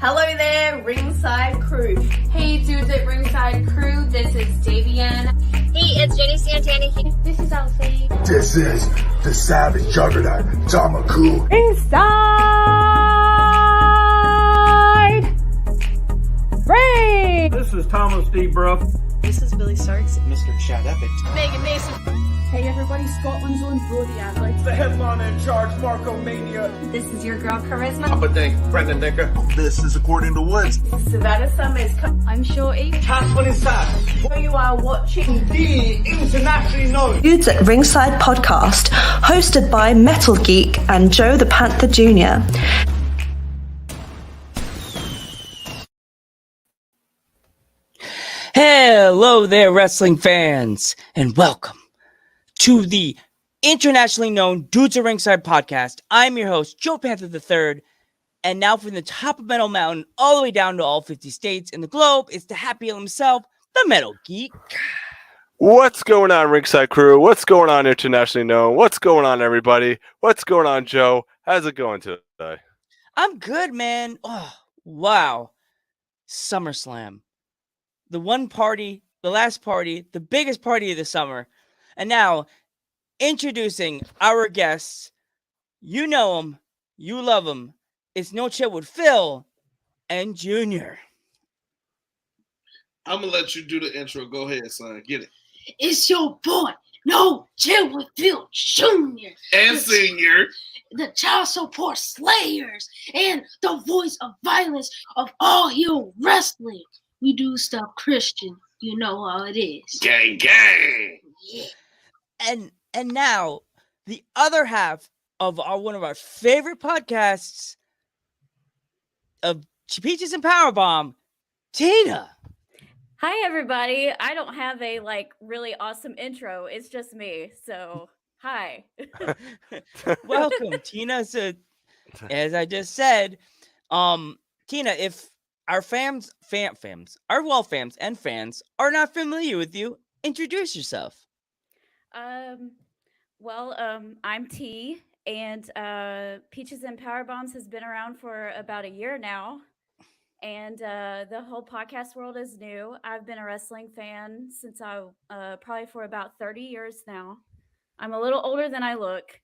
Hello there, Ringside Crew. Hey dudes at Ringside Crew, this is Davian. Hey, it's Jenny Santana. This is Elsie. This is the Savage Juggernaut, Tamaku. Inside Ring! This is Thomas D. Bruff. This is Billy Starks. Mr. Chad Epic. Megan Mason. Hey everybody, Scotland's own Brody Adler. The headliner in charge, Marco Mania. This is your girl Charisma. Papa Dink, Brendan Dinker. This is According to Woods. Savannah Summers. I'm Shorty. Tasman inside. You are watching The internationally known Dudes at Ringside podcast, hosted by Metal Geek and Joe the Panther Jr. Hello there, wrestling fans, and welcome to the internationally known Dudes at Ringside podcast. I'm your host, Joe Panther III, and now from the top of Metal Mountain all the way down to all 50 states in the globe, it's the happy himself, the Metal Geek. What's going on, Ringside Crew? What's going on, internationally known? What's going on, everybody? What's going on, Joe? How's it going today? I'm good, man. Oh, wow. SummerSlam. The one party, the last party, the biggest party of the summer. And now, introducing our guests. You know them. You love them. It's No Chill with Phil and Junior. I'm going to let you do the intro. Go ahead, son. Get it. It's your boy, No Chill with Phill Jr. And Senior. The child support slayers and the voice of violence of all heel wrestling. We do stuff Christian. You know how it is. Gang, gang. Yeah. And now, the other half of one of our favorite podcasts of Peaches and Powerbomb, Tina. Hi everybody. I don't have a really awesome intro. It's just me. So, hi. Welcome, Tina. So, as I just said, Tina, if our fans and fans are not familiar with you, introduce yourself. I'm T, and Peaches and Powerbombs has been around for about a year now, and the whole podcast world is new. I've been a wrestling fan since I probably for about 30 years now. I'm a little older than I look,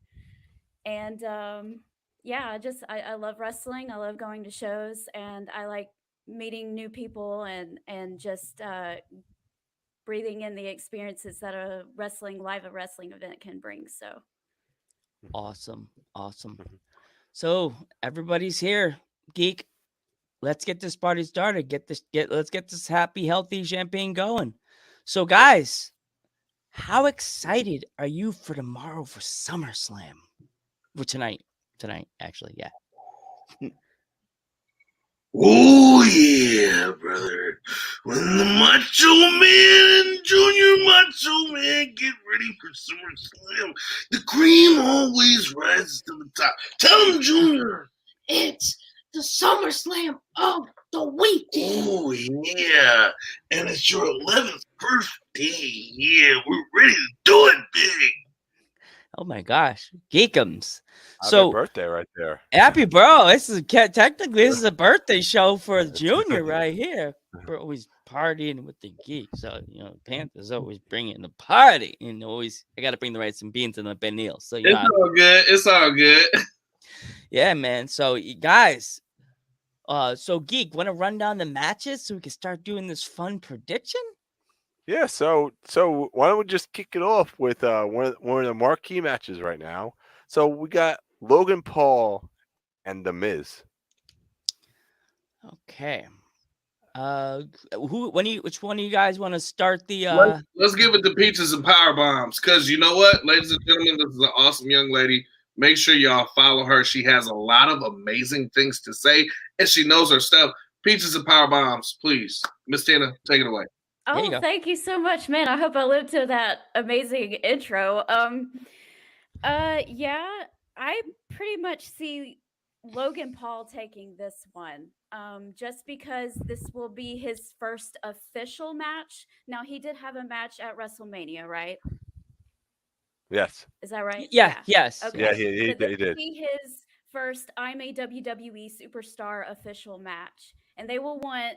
and I love wrestling. I love going to shows, and I like meeting new people and just breathing in the experiences that a live wrestling event can bring. So awesome. So everybody's here. Geek, let's get this party started. Let's get this happy, healthy champagne going. So guys, how excited are you for tomorrow for SummerSlam? For tonight, actually, yeah. Oh, yeah, brother. When the Macho Man and Junior Macho Man get ready for SummerSlam, the cream always rises to the top. Tell him, Junior. It's the SummerSlam of the weekend. Oh, yeah. And it's your 11th birthday. Yeah, we're ready to do it big. Oh my gosh, Geekums. Happy birthday right there. Happy bro. This is a birthday show for Junior right here. We're always partying with the Geek. So, Panthers always bringing the party. And I got to bring the rice and beans and the benil. So, It's all good. Yeah, man. So, you guys, Geek, want to run down the matches so we can start doing this fun prediction? Yeah, so why don't we just kick it off with one of the marquee matches right now. So we got Logan Paul and The Miz. Okay. Which one of you guys want to start the Let's give it to Peaches and Powerbombs, because you know what, ladies and gentlemen, this is an awesome young lady. Make sure y'all follow her. She has a lot of amazing things to say, and she knows her stuff. Peaches and Powerbombs, please. Miss Tina, take it away. Oh, thank you so much, man. I hope I lived to that amazing intro. I pretty much see Logan Paul taking this one. Just because this will be his first official match. Now, he did have a match at WrestleMania, right? Yes. Is that right? Yeah. Yes. Okay. Yeah, he did. This will be his first I'm a WWE superstar official match. And they will want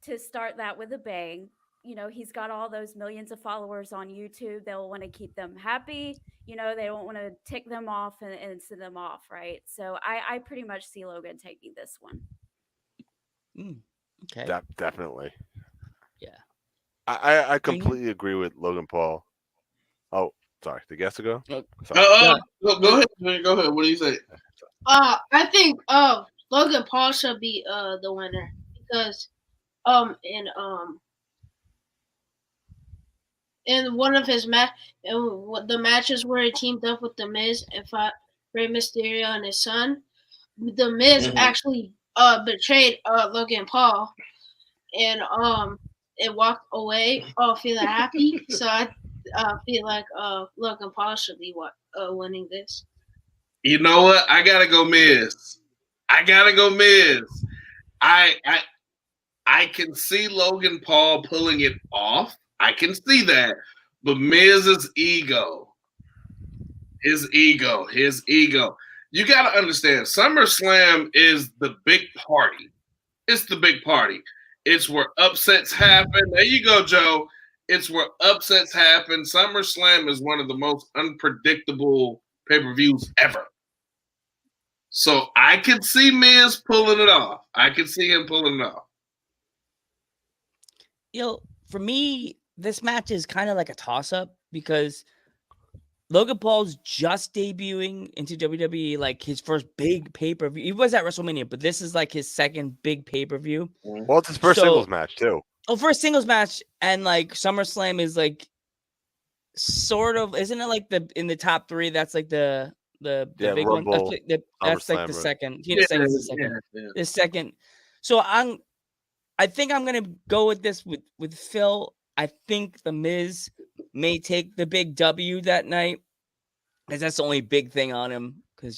to start that with a bang. You know, he's got all those millions of followers on YouTube. They'll want to keep them happy. You know, they don't want to tick them off and send them off, right? So I pretty much see Logan taking this one. Okay. Definitely. Yeah. I completely agree with Logan Paul. Oh, sorry. The guest to go? Go ahead. Go ahead. What do you say? I think Logan Paul should be the winner because in one of his the matches where he teamed up with The Miz and fought Rey Mysterio and his son, The Miz actually betrayed Logan Paul and it walked away all feeling happy. So I feel like Logan Paul should be winning this. You know what? I gotta go Miz. I can see Logan Paul pulling it off. I can see that. But Miz's ego. His ego. You gotta understand, SummerSlam is the big party. It's the big party. It's where upsets happen. There you go, Joe. It's where upsets happen. SummerSlam is one of the most unpredictable pay-per-views ever. So I can see Miz pulling it off. I can see him pulling it off. You know, for me, this match is kind of like a toss-up because Logan Paul's just debuting into WWE, like his first big pay-per-view. He was at WrestleMania, but this is like his second big pay-per-view. Well, it's his first singles match too. Oh, first singles match, and like SummerSlam is like sort of, isn't it like in the top three? That's like the big Rumble, one. That's like the second. The second. So I think I'm gonna go with this with Phil. I think The Miz may take the big W that night, because that's the only big thing on him. Because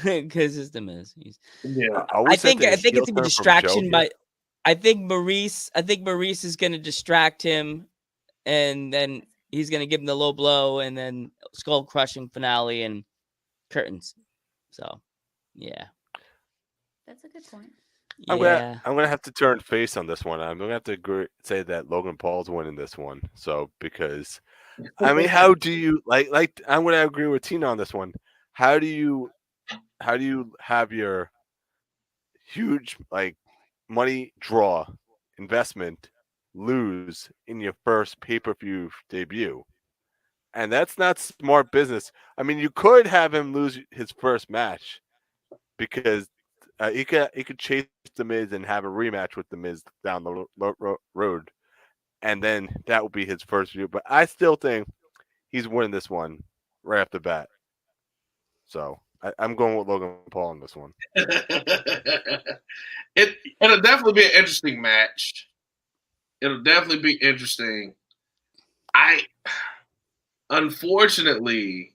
because it's The Miz. I think it's a distraction by. I think Maurice is gonna distract him, and then he's gonna give him the low blow, and then skull crushing finale and curtains. So, yeah, that's a good point. I'm gonna have to turn face on this one. I'm gonna have to say that Logan Paul's winning this one. So because, I mean, how do you like? I'm gonna agree with Tina on this one. How do you have your huge money draw investment lose in your first pay-per-view debut? And that's not smart business. I mean, you could have him lose his first match because he could chase The Miz and have a rematch with The Miz down the road, and then that would be his first view. But I still think he's winning this one right off the bat. So I'm going with Logan Paul on this one. It'll definitely be an interesting match. It'll definitely be interesting. Unfortunately,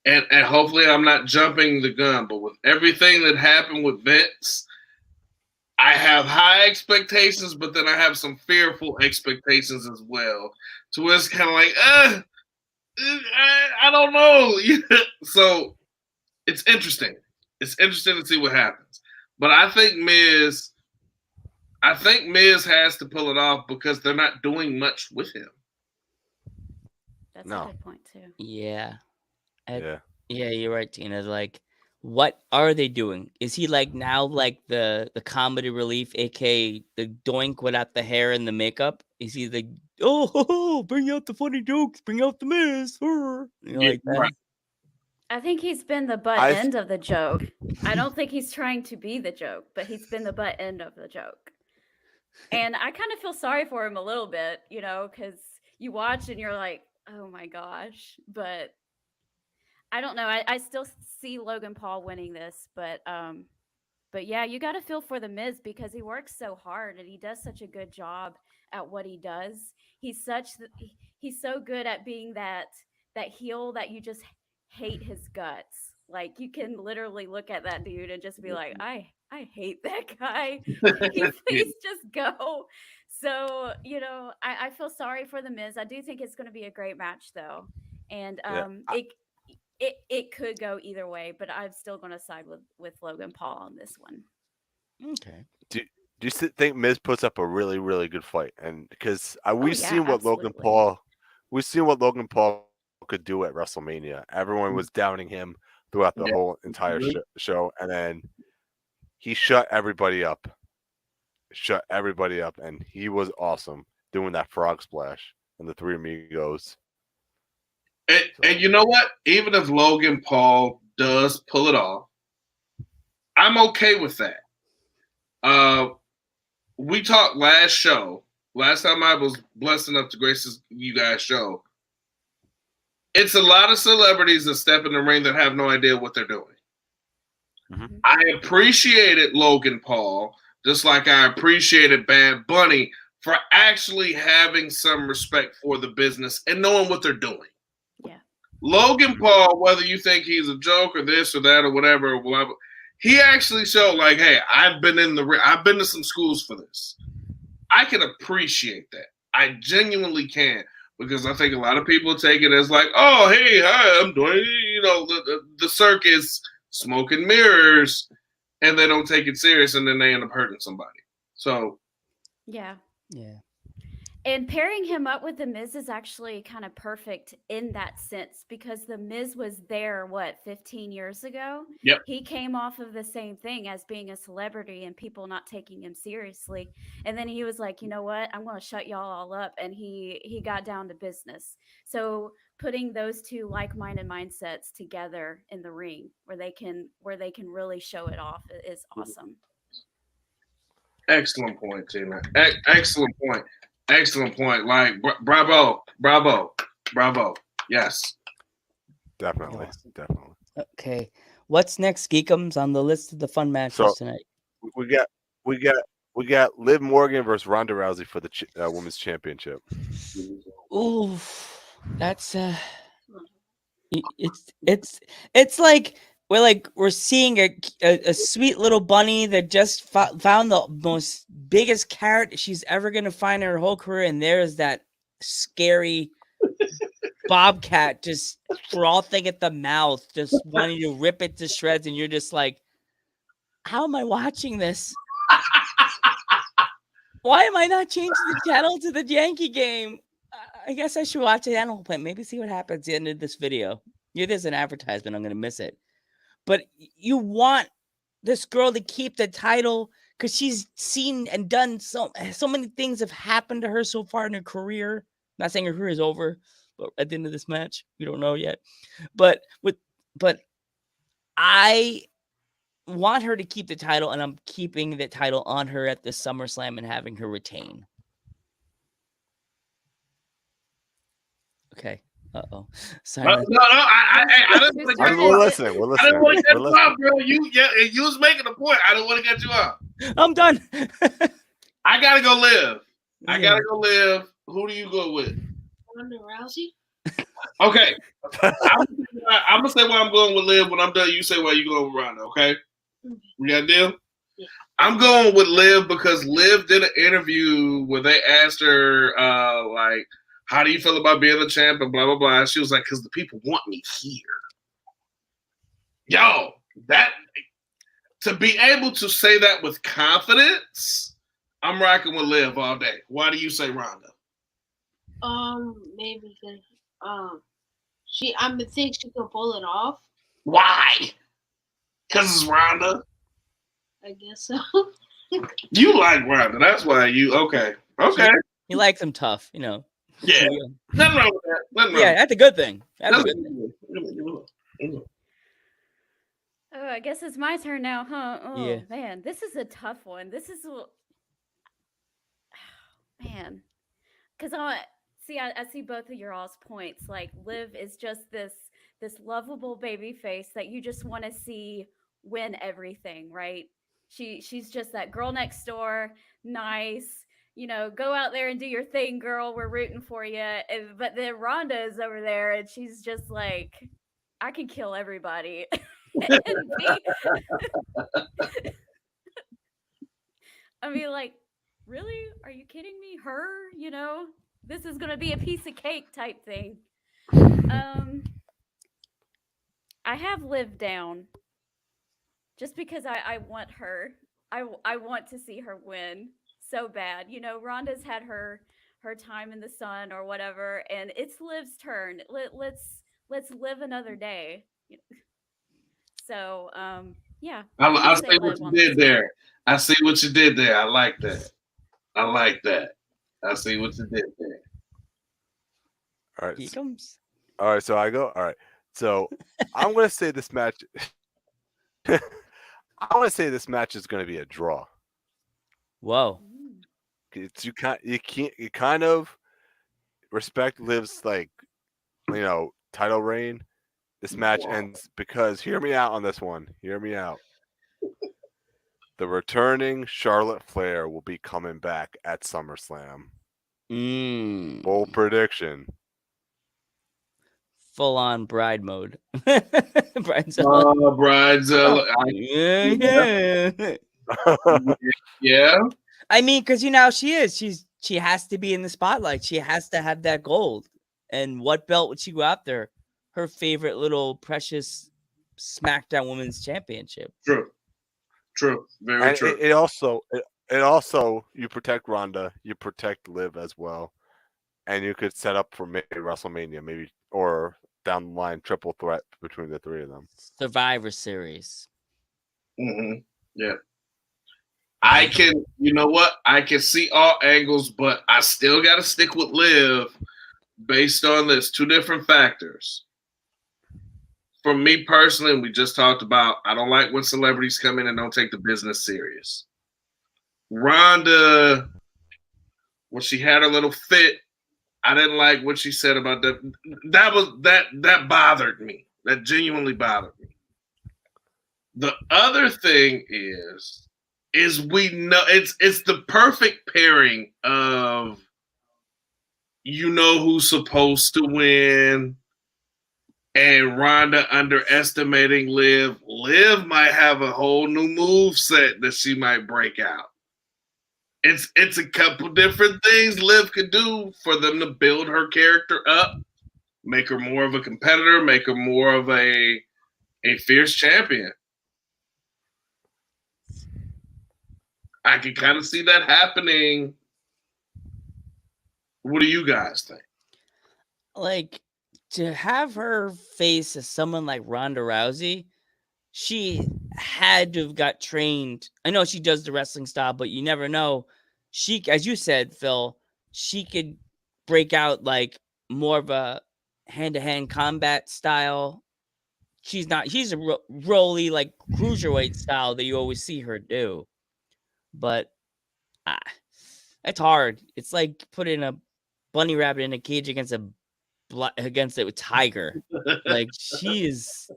and hopefully I'm not jumping the gun, but with everything that happened with Vince, I have high expectations, but then I have some fearful expectations as well. So it's kind of like, I don't know. So it's interesting. It's interesting to see what happens. But I think Miz has to pull it off because they're not doing much with him. That's a good point too. Yeah, you're right, Tina. Like, what are they doing? Is he now like the comedy relief, aka the doink without the hair and the makeup? Is he the bring out the funny jokes, bring out the Miz? Like that? Right. I think he's been the butt end of the joke. I don't think he's trying to be the joke, but he's been the butt end of the joke. And I kind of feel sorry for him a little bit, because you watch and you're like, oh my gosh. But I don't know. I still see Logan Paul winning this, but yeah, you got to feel for The Miz because he works so hard and he does such a good job at what he does. He's so good at being that heel that you just hate his guts. Like, you can literally look at that dude and just be like, I hate that guy. Please just go. So, I feel sorry for The Miz. I do think it's going to be a great match though. And it could go either way, but I'm still going to side with Logan Paul on this one. Okay. Do you think Miz puts up a really, really good fight? And because we've yeah, seen what absolutely. Logan Paul could do at WrestleMania. Everyone was downing him throughout the whole entire show, and then he shut everybody up, and he was awesome doing that frog splash and the Three Amigos. And you know what? Even if Logan Paul does pull it off, I'm okay with that. We talked last time I was blessed enough to grace you guys' show. It's a lot of celebrities that step in the ring that have no idea what they're doing. Mm-hmm. I appreciated Logan Paul, just like I appreciated Bad Bunny, for actually having some respect for the business and knowing what they're doing. Yeah. Logan Paul, whether you think he's a joke or this or that or whatever, he actually showed like, hey, I've been to some schools for this. I can appreciate that. I genuinely can, because I think a lot of people take it as like, oh, hey, hi, I'm doing, the circus, smoke and mirrors, and they don't take it serious, and then they end up hurting somebody. So, yeah. And pairing him up with The Miz is actually kind of perfect in that sense, because The Miz was there, 15 years ago? Yep. He came off of the same thing as being a celebrity and people not taking him seriously. And then he was like, you know what? I'm going to shut y'all all up. And he got down to business. So putting those two like-minded mindsets together in the ring where they can really show it off is awesome. Excellent point, Tina. Excellent point. Excellent point. Like, bravo. Yes. Definitely. Okay. What's next, Geekums, on the list of the fun matches tonight? We got Liv Morgan versus Ronda Rousey for the women's championship. Ooh, that's it's like we're seeing a sweet little bunny that just found the most biggest carrot she's ever gonna find in her whole career, and there's that scary bobcat just frothing at the mouth, just wanting to rip it to shreds, and you're just like, how am I watching this? Why am I not changing the channel to the Yankee game? I guess I should watch the Animal Planet. Maybe see what happens at the end of this video. Yeah, there's an advertisement. I'm going to miss it. But you want this girl to keep the title because she's seen and done so many things have happened to her so far in her career. I'm not saying her career is over, but at the end of this match, we don't know yet. But I want her to keep the title, and I'm keeping the title on her at the SummerSlam and having her retain. Okay. Uh-oh. Sorry. No, I didn't want to get you We're off. listening. I didn't want to get you off, bro. You was making a point. I didn't want to get you off. I'm done. I gotta go live. I gotta go live. Who do you go with? Ronda Rousey. Okay. I'm gonna say why I'm going with Liv. When I'm done, you say why you going with Ronda. Okay. We got a deal? Yeah. I'm going with Liv because Liv did an interview where they asked her, like, how do you feel about being the champ and blah, blah, blah. She was like, because the people want me here. Yo, to be able to say that with confidence, I'm rocking with Liv all day. Why do you say Ronda? Maybe because I think she can pull it off. Why? Because it's Ronda? I guess so. You like Ronda. That's why you, okay. He likes him tough, you know. Yeah. Nothing wrong with that. That's a good thing. That's a good thing. Oh, I guess it's my turn now, huh? Oh, yeah. Man, this is a tough one. This is, man. Because I see both of your all's points. Like, Liv is just this lovable baby face that you just want to see win everything, right? She's just that girl next door, nice, go out there and do your thing, girl. We're rooting for you. But then Ronda is over there, and she's just like, I can kill everybody. I mean, like, really? Are you kidding me? Her, this is gonna be a piece of cake type thing. I have Liv down just because I want her. I want to see her win so bad. You know, Rhonda's had her time in the sun or whatever, and it's Liv's turn. Let's live another day. So yeah, I'm I gonna say see what Liv you on this did one. there. I see what you did there. I like that. I like that. I see what you did there. All right. He comes. All right. So I go. All right. So I'm going to say this match. I want to say this match is going to be a draw. Whoa. It's you kind of respect Liv's title reign. This match ends because hear me out on this one. Hear me out. The returning Charlotte Flair will be coming back at SummerSlam. Bold prediction. Full on bride mode. Bridezilla. Bridezilla. Yeah. I mean, because you know how she is. She has to be in the spotlight. She has to have that gold. And what belt would she go after? Her favorite little precious SmackDown Women's Championship. True. Very and true. It also you protect Ronda, you protect Liv as well, and you could set up for maybe WrestleMania, or down the line triple threat between the three of them. Survivor Series. Yeah. I can, you know what? I can see all angles, but I still got to stick with Liv based on this. Two different factors. For me personally, we just talked about, I don't like when celebrities come in and don't take the business serious. Rhonda, when she had her little fit, I didn't like what she said about that. That bothered me. That genuinely bothered me. The other thing is we know it's the perfect pairing of you know who's supposed to win and Rhonda underestimating Liv. Liv might have a whole new move set that she might break out. It's a couple different things Liv could do for them to build her character up, make her more of a competitor, make her more of a fierce champion. I can kind of see that happening. What do you guys think? Like, to have her face as someone like Ronda Rousey, she had to have got trained. I know she does the wrestling style, but you never know. She, as you said, Phil, she could break out like more of a hand-to-hand combat style. She's a roly, like cruiserweight style that you always see her do. But it's hard. It's like putting a bunny rabbit in a cage against a tiger. Like she's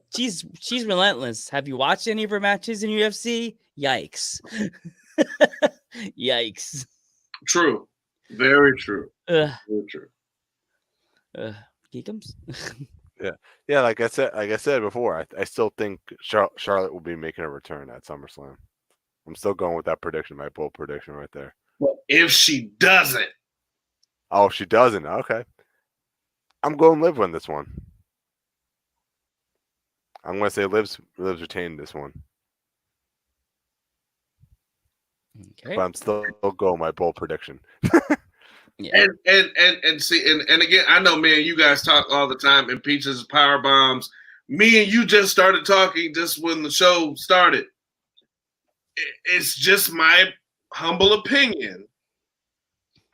relentless. Have you watched any of her matches in UFC? Yikes. Yikes. True. Very true. Very true. Geekums? Yeah. Like I said before, I still think Charlotte will be making a return at SummerSlam. I'm still going with that prediction, my bold prediction right there. Well, if she doesn't. Oh, if she doesn't, okay. I'm going Liv on this one. I'm going to say Liv's retained this one. Okay. But I'm still going my bold prediction. Yeah. And see, and again, I know, man, you guys talk all the time in Peaches Power Bombs. Me and you just started talking just when the show started. It's just my humble opinion.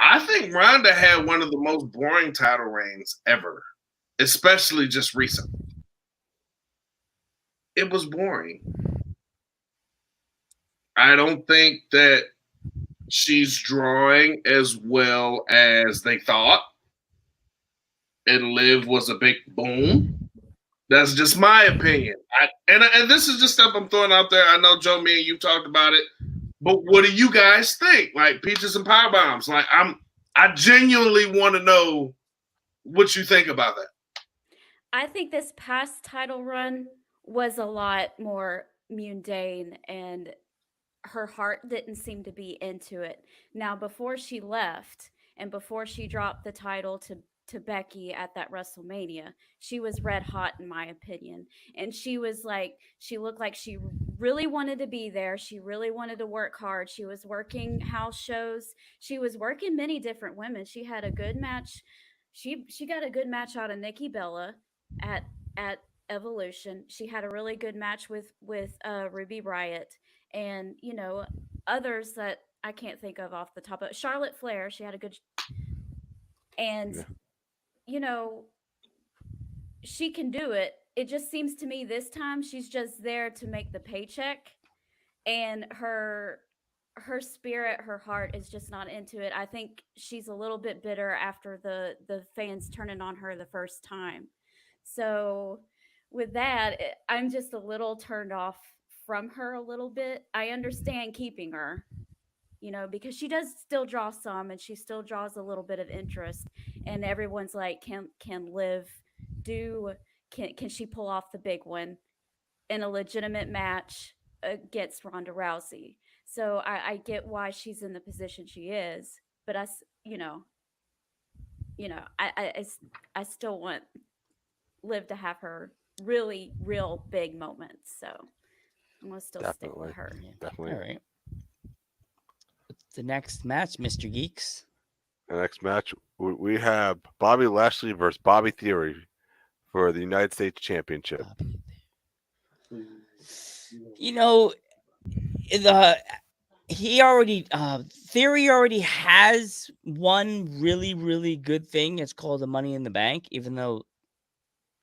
I think Ronda had one of the most boring title reigns ever, especially just recently. It was boring. I don't think that she's drawing as well as they thought. And Liv was a big boom. That's just my opinion. And this is just stuff I'm throwing out there. I know, Joe, me and you talked about it. But what do you guys think? Like Peaches and Power Bombs. Like I genuinely want to know what you think about that. I think this past title run was a lot more mundane and her heart didn't seem to be into it. Now, before she left and before she dropped the title to to Becky at that WrestleMania. She was red hot, in my opinion. And she looked like she really wanted to be there. She really wanted to work hard. She was working house shows. She was working many different women. She had a good match. She got a good match out of Nikki Bella at Evolution. She had a really good match with Ruby Riott, and others that I can't think of off the top of Charlotte Flair. She had a good, and she can do it. It just seems to me this time she's just there to make the paycheck, and her spirit, her heart is just not into it. I think she's a little bit bitter after the fans turning on her the first time. So with that, I'm just a little turned off from her a little bit. I understand keeping her, because she does still draw some, and she still draws a little bit of interest, and everyone's like, can Liv can she pull off the big one in a legitimate match against Ronda Rousey? So I get why she's in the position she is, but I still want Liv to have her really real big moments. So I'm gonna still stick with her. Definitely. All right. What's the next match, Mr. Geeks? The next match, we have Bobby Lashley versus Bobby Theory for the United States Championship. Theory already has one really, really good thing. It's called the Money in the Bank. Even though,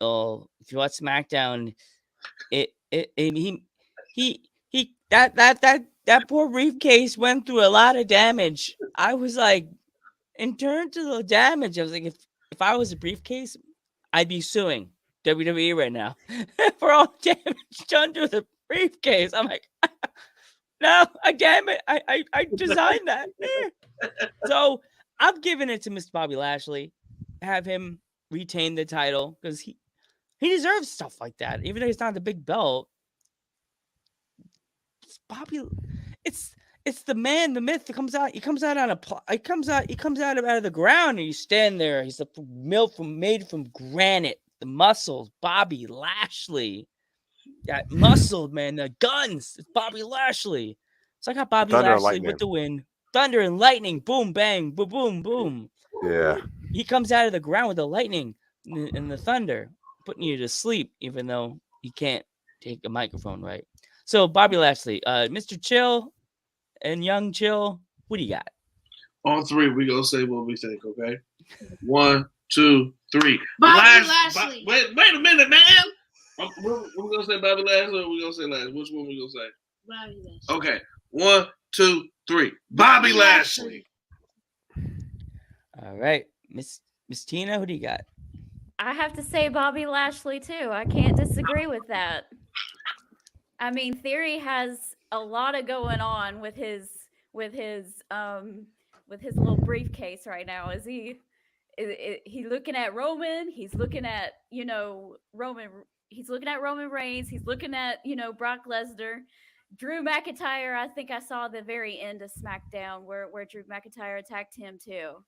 if you watch SmackDown, that poor briefcase went through a lot of damage. I was like, in terms of the damage, I was like, if I was a briefcase, I'd be suing WWE right now for all the damage done to the briefcase. I'm like, no, damn it, I designed that. So I'm giving it to Mr. Bobby Lashley. Have him retain the title because he deserves stuff like that, even though he's not the big belt. It's Bobby. It's the man, the myth that comes out. He comes out out of the ground, and you stand there. He's made from granite. The muscles, Bobby Lashley. That muscled man, the guns. It's Bobby Lashley. It's like how Bobby Lashley with the wind, thunder and lightning, boom, bang, boom, boom, boom. Yeah. He comes out of the ground with the lightning and the thunder, putting you to sleep, even though he can't take a microphone right. So Bobby Lashley, Mr. Chill and Young Chill, what do you got? On three, we gonna say what we think, okay? 1, 2, 3. Bobby Lashley. Wait a minute, man. We're gonna say Bobby Lashley, or we gonna say Lashley? Which one we gonna say? Bobby Lashley. Okay. 1, 2, 3. Bobby Lashley. All right, Miss Tina, who do you got? I have to say Bobby Lashley too. I can't disagree with that. I mean, Theory has a lot of going on with his little briefcase right now. Is he looking at Roman? He's looking at Roman. He's looking at Roman Reigns. He's looking at Brock Lesnar, Drew McIntyre. I think I saw the very end of SmackDown where Drew McIntyre attacked him too,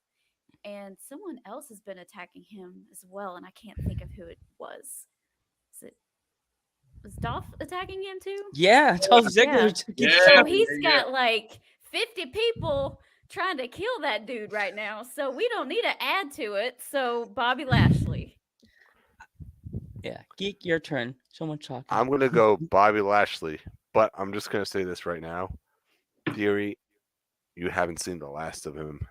and someone else has been attacking him as well, and I can't think of who it was. Was Dolph attacking him too? Yeah, Dolph Ziggler. Yeah. So he's got like 50 people trying to kill that dude right now. So we don't need to add to it. So Bobby Lashley. Yeah, Geek, your turn. Someone talking. I'm gonna go Bobby Lashley, but I'm just gonna say this right now. Theory, you haven't seen the last of him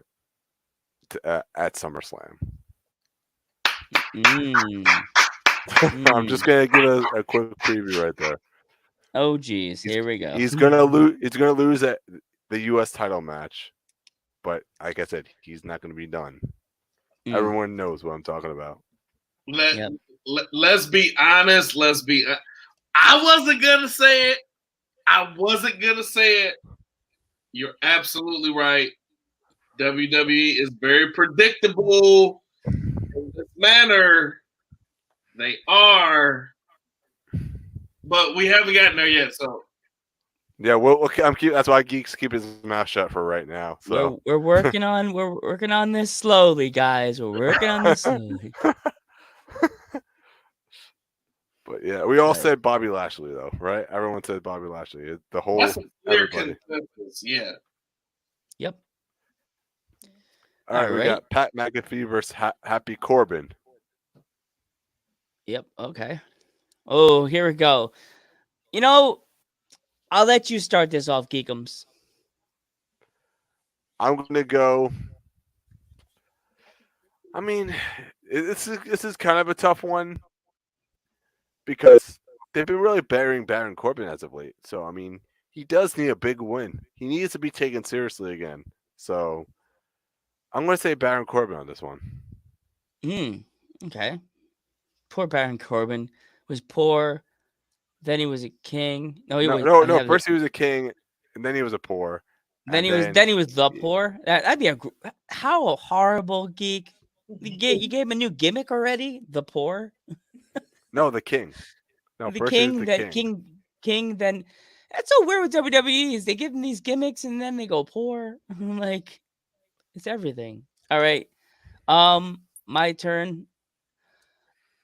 at SummerSlam. I'm just gonna give a quick preview right there. Oh geez, here we go. He's gonna lose. He's gonna lose at the U.S. title match, but like I said, he's not gonna be done. Everyone knows what I'm talking about. Let's be honest. I wasn't gonna say it. You're absolutely right. WWE is very predictable in this manner. They are, but we haven't gotten there yet. So Yeah, that's why Geeks keep his mouth shut for right now. So we're working on this slowly, guys. We're working on this slowly. But yeah, we all Right. said Bobby Lashley though, right? Everyone said Bobby Lashley. The whole That's a clear everybody. consensus. Yeah. Yep. All right, All we right. got Pat McAfee versus Happy Corbin. Yep. Okay. Oh, here we go. You know, I'll let you start this off, Geekums. I'm gonna go. I mean, this is kind of a tough one because they've been really burying Baron Corbin as of late. So I mean, he does need a big win. He needs to be taken seriously again. So I'm gonna say Baron Corbin on this one. Okay. Poor Baron Corbin was poor. Then he was a king. No. First he was a king, and then he was a poor. Then he was the poor. That'd be how horrible, Geek. You gave him a new gimmick already. The poor. No, the king. No, the first king. he was That king. Then that's so weird with WWE is they give him these gimmicks and then they go poor. Like it's everything. All right. My turn.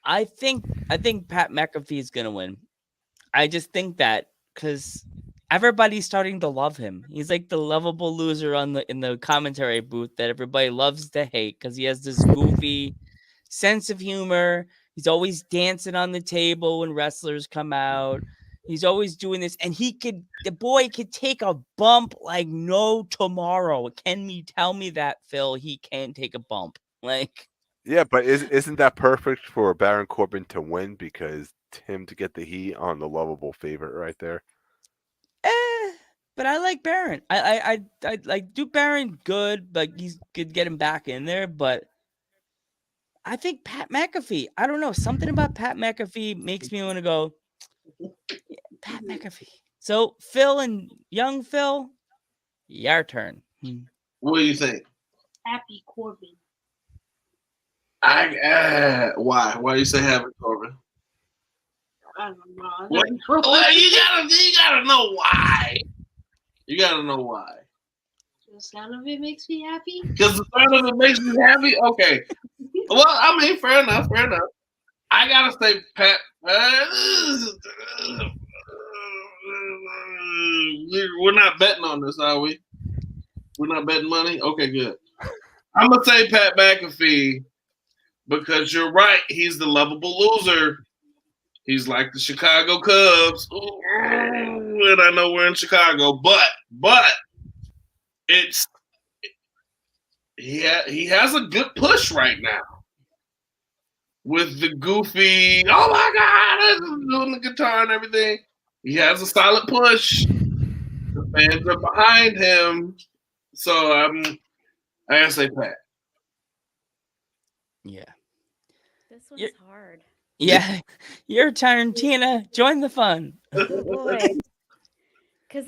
I think Pat McAfee is gonna win. I just think that because everybody's starting to love him. He's like the lovable loser in the commentary booth that everybody loves to hate because he has this goofy sense of humor. He's always dancing on the table when wrestlers come out. He's always doing this, and the boy could take a bump like no tomorrow. Can you tell me that, Phil? He can take a bump. Like, yeah, but isn't that perfect for Baron Corbin to win because him to get the heat on the lovable favorite right there? But I like Baron. I like do Baron good, but he's could get him back in there. But I think Pat McAfee. I don't know. Something about Pat McAfee makes me want to go. Yeah, Pat McAfee. So Phil and young Phil, your turn. What do you think? Happy Corbin. Why? Why do you say Happy Corbin? I don't know. Well, you gotta know why. You gotta know why. The sound of it makes me happy. Because the sound of it makes me happy. Okay. Well, I mean, fair enough. I gotta say, Pat. We're not betting on this, are we? We're not betting money. Okay, good. I'm gonna say Pat McAfee because you're right. He's the lovable loser. He's like the Chicago Cubs. Ooh, and I know we're in Chicago, but he has a good push right now with the goofy. Oh my God, doing the guitar and everything. He has a solid push. The fans are behind him, so I gotta say Pat. Yeah. This one's hard. Yeah, your turn, Tina. Join the fun. Because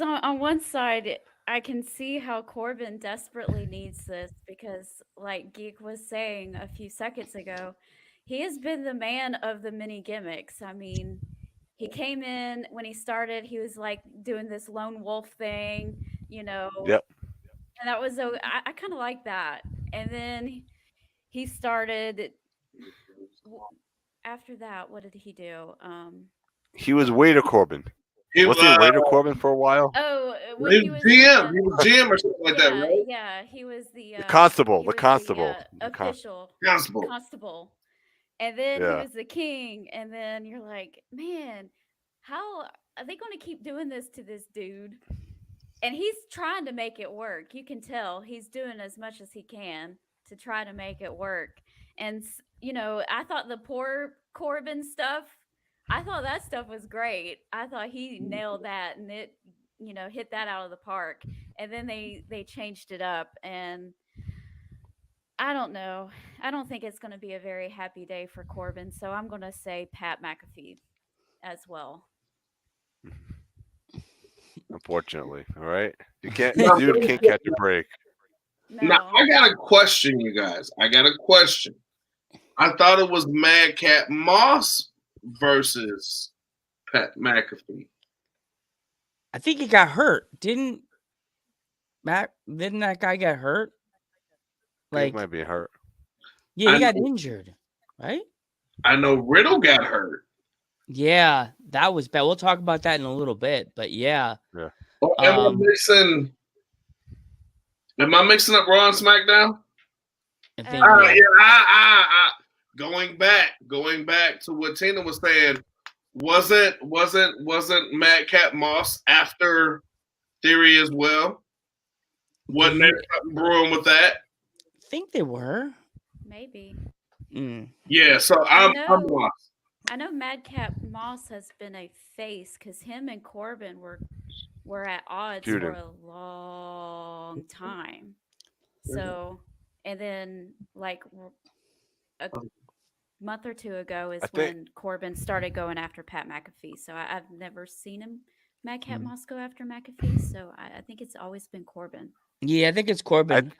on one side, I can see how Corbin desperately needs this because, like Geek was saying a few seconds ago, he has been the man of the mini gimmicks. I mean, he came in when he started, he was like doing this lone wolf thing, you know. Yep. And that was I kind of like that. And then he started. After that, what did he do? He was Waiter Corbin. Wasn't he Waiter Corbin for a while? Oh, when he was GM. He was GM or something like that, right? Yeah, he was the constable. Official constable. And then he was the king. And then you're like, man, how are they going to keep doing this to this dude? And he's trying to make it work. You can tell he's doing as much as he can to try to make it work. And, you know, I thought the poor Corbin stuff, I thought that stuff was great. I thought he nailed that and it, you know, hit that out of the park. And then they changed it up. And I don't know. I don't think it's going to be a very happy day for Corbin. So I'm going to say Pat McAfee as well. Unfortunately. All right. Dude can't catch a break. No. Now, I got a question, you guys. I thought it was Madcap Moss versus Pat McAfee. I think he got hurt. Didn't that guy get hurt? He Like, might be hurt. yeah, he I got know- injured, right? I know Riddle got hurt. Yeah, that was bad. We'll talk about that in a little bit, but yeah. Yeah. Oh, am I mixing up Raw and SmackDown? I think Going back to what Tina was saying, wasn't Madcap Moss after Theory as well? Wasn't there something brewing with that? I think they were. Maybe. Yeah, so I'm lost. I know Madcap Moss has been a face because him and Corbin were at odds for a long time. So, and then like a month or two ago is when Corbin started going after Pat McAfee. So I've never seen him, Madcap Moss, go after McAfee. So I think it's always been Corbin. Yeah, I think it's Corbin.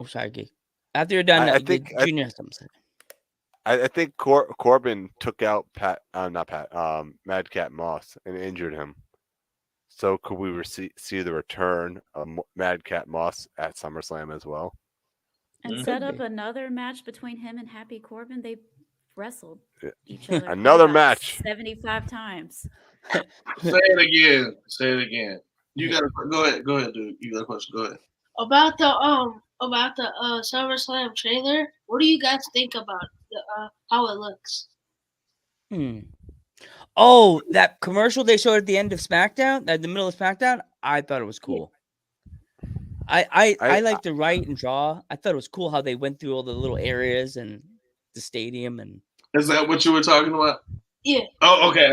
Sorry, Gee. After you're done, I think Junior has something. I think Corbin took out Madcap Moss and injured him. So could we see the return of Madcap Moss at SummerSlam as well? And set up another match between him and Happy Corbin. They wrestled each other. Another match. 75 times. Say it again. You gotta go ahead, dude. You got a question. Go ahead. About the SummerSlam trailer, what do you guys think about how it looks? Oh, that commercial they showed at the end of SmackDown, at the middle of SmackDown, I thought it was cool. I like to write and draw. I thought it was cool how they went through all the little areas and the stadium. And is that what you were talking about? Yeah. Oh, okay.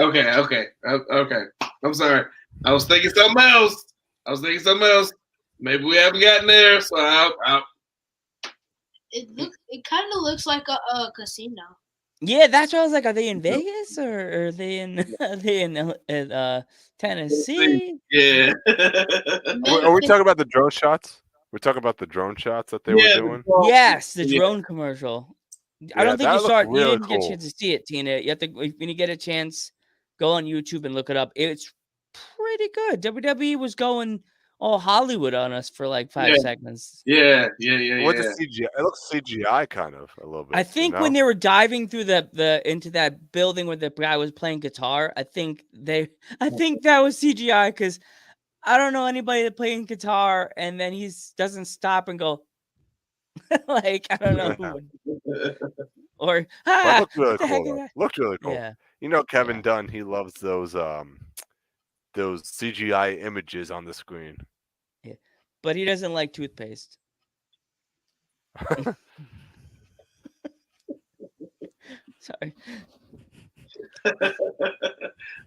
I'm sorry. I was thinking something else. Maybe we haven't gotten there. So it kind of looks like a casino. Yeah, that's what I was like. Are they in Vegas or are they in Tennessee? Yeah. Are we talking about the drone shots? We're talking about the drone shots that they were doing. Yes, the drone commercial. I don't think you didn't get a cool. chance to see it, Tina. You have to, when you get a chance, go on YouTube and look it up. It's pretty good. WWE was going all Hollywood on us for like 5 seconds. Yeah. What's the CGI? It looks CGI kind of a little bit. I think when they were diving through the into that building where the guy was playing guitar, I think that was CGI because I don't know anybody that playing guitar and then he doesn't stop and go like I don't know who would. Or it looked really cool. Looked really cool. Yeah. You know, Kevin Dunn, he loves those CGI images on the screen. Yeah, but he doesn't like toothpaste. Sorry.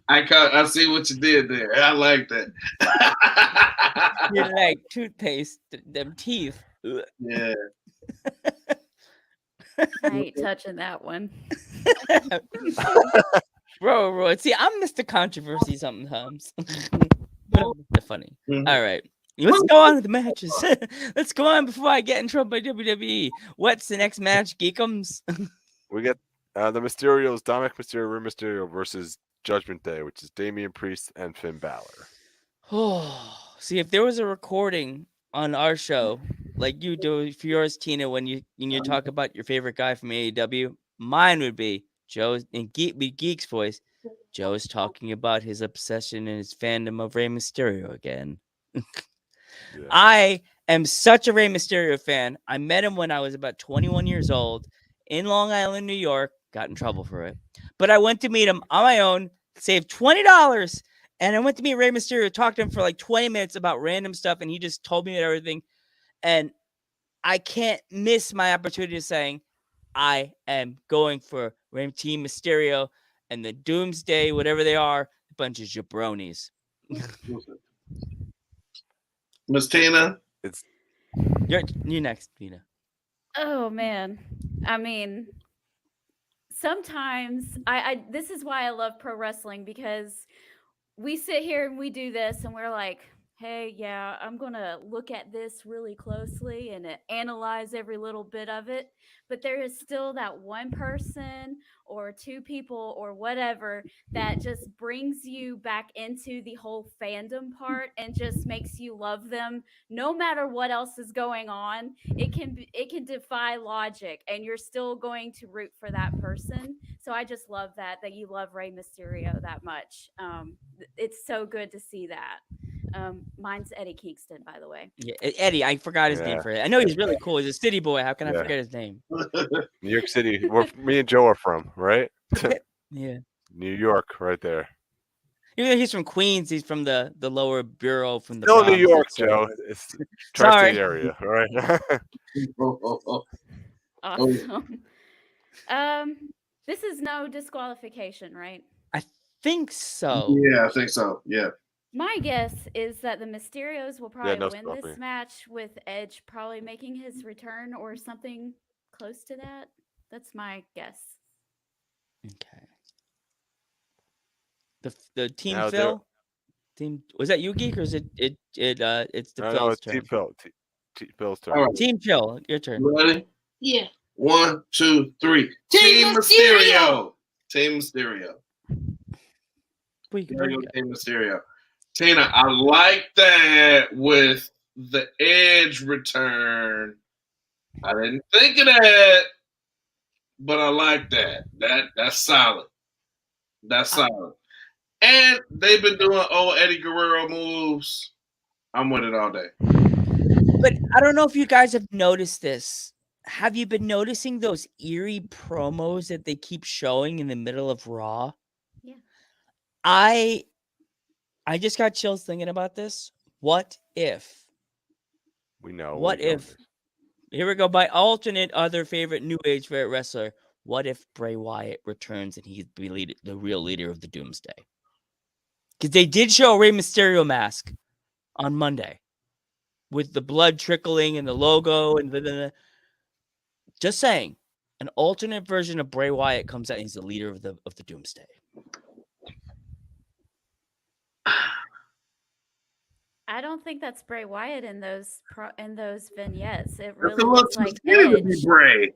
I see what you did there. I like that. You like toothpaste, them teeth. Yeah. I ain't touching that one. Bro. See, I'm Mr. Controversy sometimes. But funny. All right. Let's go on with the matches. Let's go on before I get in trouble by WWE. What's the next match, Geekums? We get the Mysterios, Dominic Mysterio, Rey Mysterio versus Judgment Day, which is Damian Priest and Finn Balor. Oh, see, if there was a recording on our show, like you do for yours, Tina, when you talk about your favorite guy from AEW, mine would be Joe's in Geek's voice. Joe's talking about his obsession and his fandom of Rey Mysterio again. Yeah. I am such a Rey Mysterio fan. I met him when I was about 21 years old in Long Island, New York. Got in trouble for it. But I went to meet him on my own, saved $20, and I went to meet Rey Mysterio, talked to him for like 20 minutes about random stuff, and he just told me everything. And I can't miss my opportunity of saying, I am going for Team Mysterio and the Doomsday, whatever they are, a bunch of jabronis. Miss Tina? You're next, Tina. Oh, man. I mean, sometimes this is why I love pro wrestling, because we sit here and we do this and we're like, hey, yeah, I'm going to look at this really closely and analyze every little bit of it. But there is still that one person or two people or whatever that just brings you back into the whole fandom part and just makes you love them no matter what else is going on. It can defy logic and you're still going to root for that person. So I just love that you love Rey Mysterio that much. It's so good to see that. Mine's Eddie Kingston, by the way. Yeah, Eddie. I forgot his name for it. I know he's really cool. He's a city boy. How can I forget his name? New York City, where me and Joe are from, right? Yeah. New York, right there. Even though he's from Queens, he's from the lower bureau from the Still New Bronx, York, so- Joe. It's Sorry. tri-state area, all right? Awesome. This is no disqualification, right? I think so. Yeah, I think so. Yeah. My guess is that the Mysterios will probably no win this stopping. match with Edge probably making his return or something close to that. That's my guess. Okay. The team Now Phil? Team was that you, Geek, or is it's the No, Phil's it's turn? Phil's turn. All right. Team Phil, your turn. You ready? Yeah. 1, 2, 3. Team Mysterio. Team Mysterio. There you go, Team Mysterio. Tina, I like that with the Edge return. I didn't think of that, but I like that. That's solid. That's solid. And they've been doing old Eddie Guerrero moves. I'm with it all day. But I don't know if you guys have noticed this. Have you been noticing those eerie promos that they keep showing in the middle of Raw? Yeah. I just got chills thinking about this. What if? We know. What if? Here we go. My alternate other favorite New Age favorite wrestler. What if Bray Wyatt returns and he's the real leader of the Doomsday? Because they did show a Rey Mysterio mask on Monday with the blood trickling and the logo and just saying, an alternate version of Bray Wyatt comes out and he's the leader of the Doomsday. I don't think that's Bray Wyatt in those vignettes. It really It looks looks like to be Edge. Bray.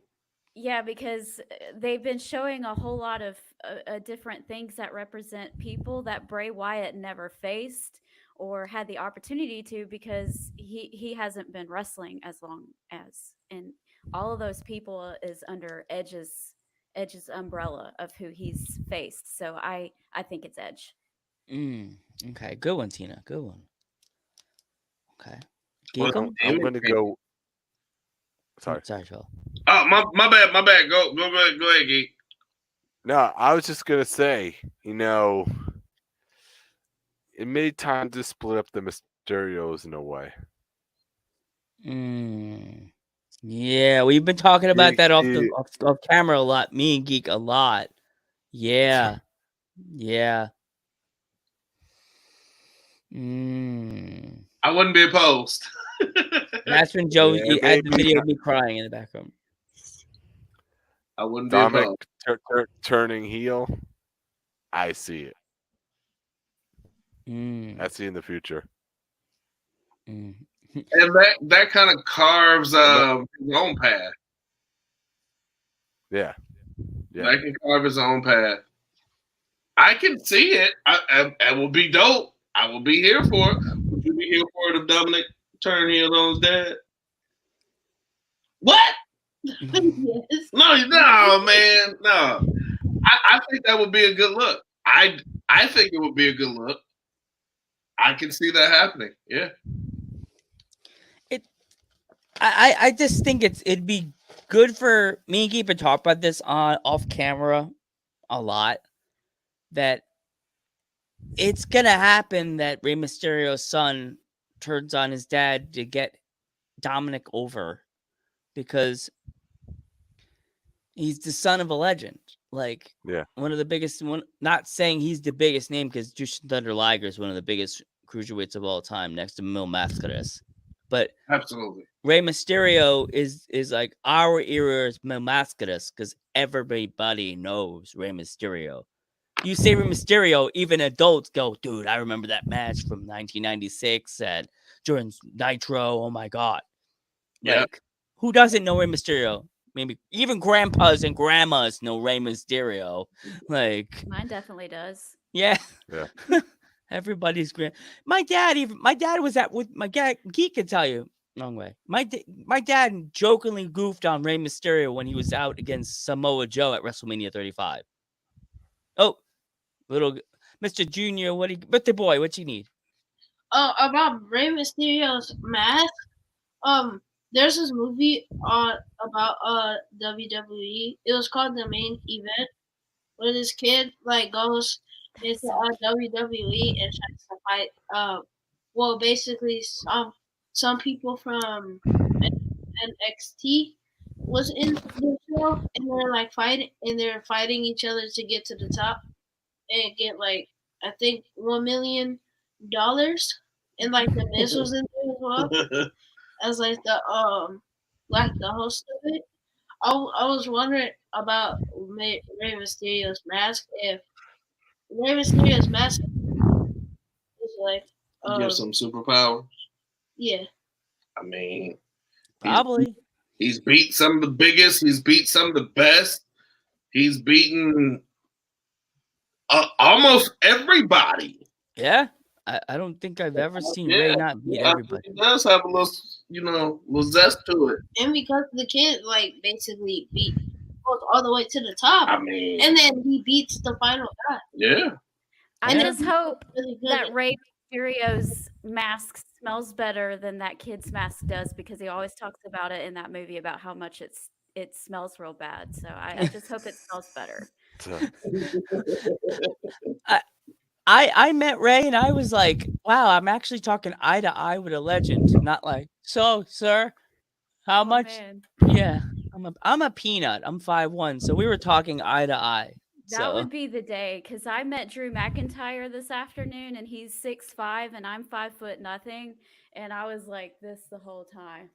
Yeah, because they've been showing a whole lot of different things that represent people that Bray Wyatt never faced or had the opportunity to because he hasn't been wrestling as long as, and all of those people is under Edge's umbrella of who he's faced. So I think it's Edge. Okay, good one, Tina. Good one. Okay. Well, Geeko? I'm going to go. Sorry. Sorry, Phil. Oh, my bad. Go ahead, Geek. No, I was just going to say, it made time to split up the Mysterios in a way. Yeah, we've been talking about that off camera a lot. Me and Geek a lot. Yeah. Yeah. I wouldn't be opposed. That's when Joe had the maybe. video of me crying in the background. I wouldn't be Dominic opposed. turning heel. I see it. I see in the future. And that kind of carves his own path. Yeah. That can carve his own path. I can see it. I will be dope. I will be here for it. Would you be here for it if Dominic turned heel on his dad? What? Yes. No, man. No. I think that would be a good look. I think it would be a good look. I can see that happening. Yeah. I just think it'd be good for me and Keep and talk about this off camera a lot. That it's gonna happen that Rey Mysterio's son turns on his dad to get Dominic over because he's the son of a legend. Like, one of the biggest one. Not saying he's the biggest name because Jushin Thunder Liger is one of the biggest cruiserweights of all time, next to Mil Mascaras. But absolutely, Rey Mysterio is like our era's Mil Mascaras because everybody knows Rey Mysterio. you say Rey Mysterio, even adults go, dude, I remember that match from 1996 at during Nitro. Oh my god. Yeah. Like, who doesn't know Rey Mysterio? Maybe even grandpas and grandmas know Rey Mysterio. Like, Mine definitely does. yeah. Yeah. Everybody's grand. My dad was at with my dad. Geek can tell you. Wrong way. My dad jokingly goofed on Rey Mysterio when he was out against Samoa Joe at WrestleMania 35. Oh, little Mr. Junior, birthday boy, what you need? About Rey Mysterio's mask. There's this movie about WWE. It was called The Main Event, where this kid like goes into WWE and tries to fight. Well, basically some people from NXT was in the show, and they're like fighting, and they're fighting each other to get to the top and get like I think $1 million, and like the Miz was in there as well as like the host of it. I was wondering about Rey Mysterio's mask. If Rey Mysterio's mask is like Give some superpowers. Yeah. I mean, probably he's beat some of the biggest. He's beat some of the best. He's beaten almost everybody. Yeah, I don't think I've ever seen Rey not beat everybody. He does have a little zest to it. And because the kid like basically goes all the way to the top. I mean, and then he beats the final guy. Yeah. I just hope that Rey Mysterio's mask smells better than that kid's mask does, because he always talks about it in that movie about how much it smells real bad. So I just hope it smells better. I met Rey and I was like, wow, I'm actually talking eye to eye with a legend, not like, so sir, how much? Man. Yeah, I'm a peanut. I'm 5'1", so we were talking eye to eye. That would be the day, because I met Drew McIntyre this afternoon, and he's 6'5", and I'm 5'0", and I was like this the whole time.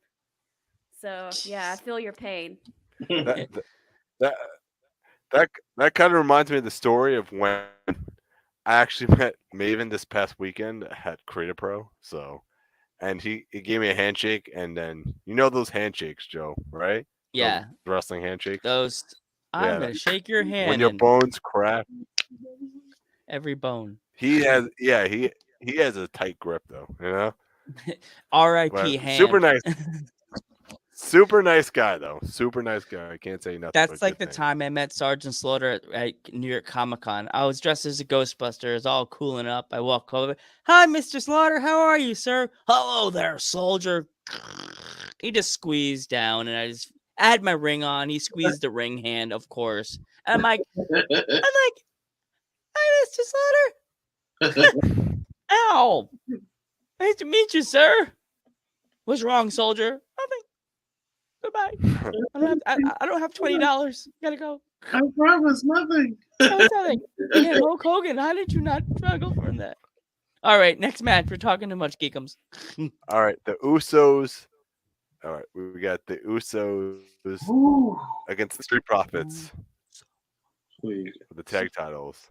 So yeah, I feel your pain. That kind of reminds me of the story of when I actually met Maven this past weekend at Creative Pro. So, and he gave me a handshake, and then those handshakes, Joe, right? Yeah, those wrestling handshakes. Those. I'm gonna shake your hand when your bones crack. Every bone. He has a tight grip though, R.I.P. hand. Super nice. Super nice guy though. Super nice guy. I can't say nothing. That's like the time I met Sergeant Slaughter at New York Comic Con. I was dressed as a Ghostbuster. It was all cooling up. I walk over. Hi, Mr. Slaughter. How are you, sir? Hello there, soldier. He just squeezed down, and I had my ring on. He squeezed the ring hand, of course. And I'm like, hi, Mr. Slaughter. Ow. Nice to meet you, sir. What's wrong, soldier? Nothing. Goodbye. I don't have $20. Gotta go. I promise nothing. Nothing. Yeah, Hulk Hogan. How did you not struggle for that? All right, next match. We're talking too much, Geekums. All right, the Usos. All right, we got the Usos against the Street Profits for the tag titles.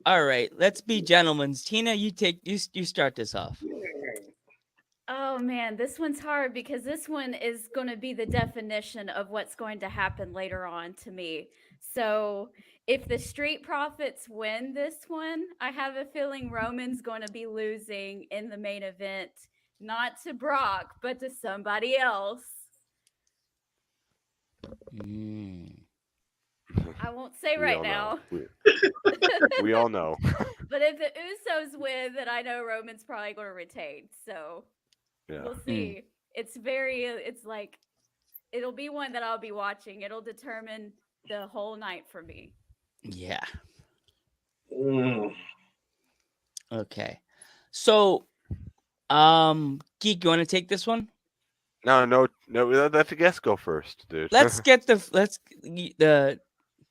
All right, let's be gentlemen. Tina, you start this off. Oh man, this one's hard, because this one is going to be the definition of what's going to happen later on to me. So if the Street Profits win this one, I have a feeling Roman's going to be losing in the main event, not to Brock, but to somebody else. I won't say right now. We all know. But if the Usos win, then I know Roman's probably going to retain. So we'll see. It's like, it'll be one that I'll be watching. It'll determine the whole night for me. Yeah. Okay. So, Geek, you want to take this one? No. Let the guest go first, dude. Let's get the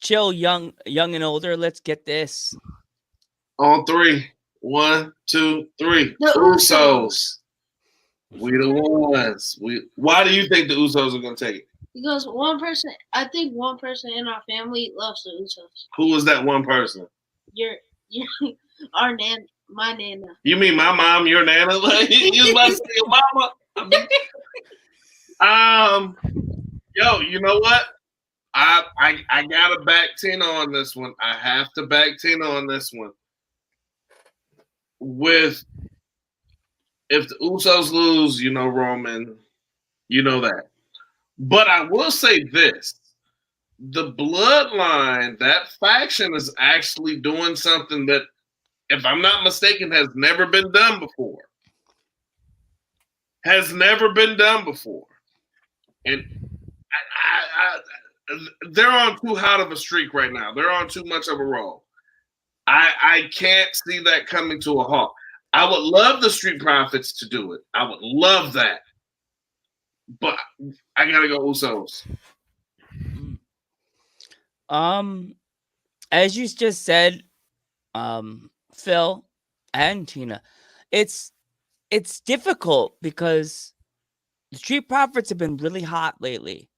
chill, young and older. Let's get this on 3. 1, 2, 3. The Usos. We the ones. Why do you think the Usos are gonna take it? Because I think one person in our family loves the Usos. Who is that one person? Your our my nana. You mean my mom, your nana? Like, you was about to say your mama? Yo, you know what? I gotta back Tina on this one. I have to back Tina on this one. If the Usos lose, you know Roman, you know that. But I will say this. The bloodline, that faction is actually doing something that, if I'm not mistaken, has never been done before. And they're on too hot of a streak right now. They're on too much of a roll. I can't see that coming to a halt. I would love the Street Profits to do it. I would love that. But I gotta go Usos. As you just said, Phill and Tina, it's difficult because the Street Profits have been really hot lately,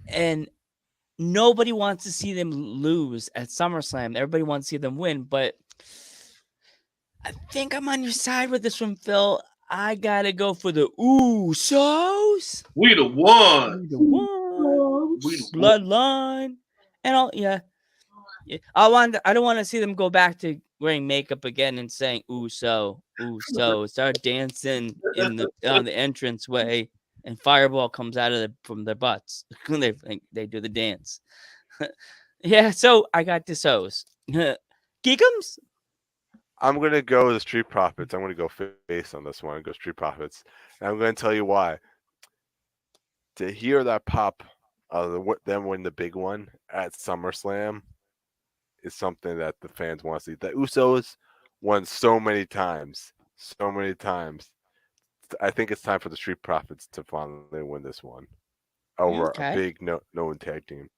and nobody wants to see them lose at SummerSlam. Everybody wants to see them win, but I think I'm on your side with this one, Phill. I gotta go for the Usos. We the one. Bloodline. And I don't want to see them go back to wearing makeup again and saying Uso. Start dancing on the entranceway, and Fireball comes out from their butts. they do the dance. Yeah, so I got the Usos. Geekums? I'm going to go the Street Profits. I'm going to go face on this one. Go Street Profits. And I'm going to tell you why. To hear that pop of them win the big one at SummerSlam is something that the fans want to see. The Usos won so many times. I think it's time for the Street Profits to finally win this one over a big known tag team.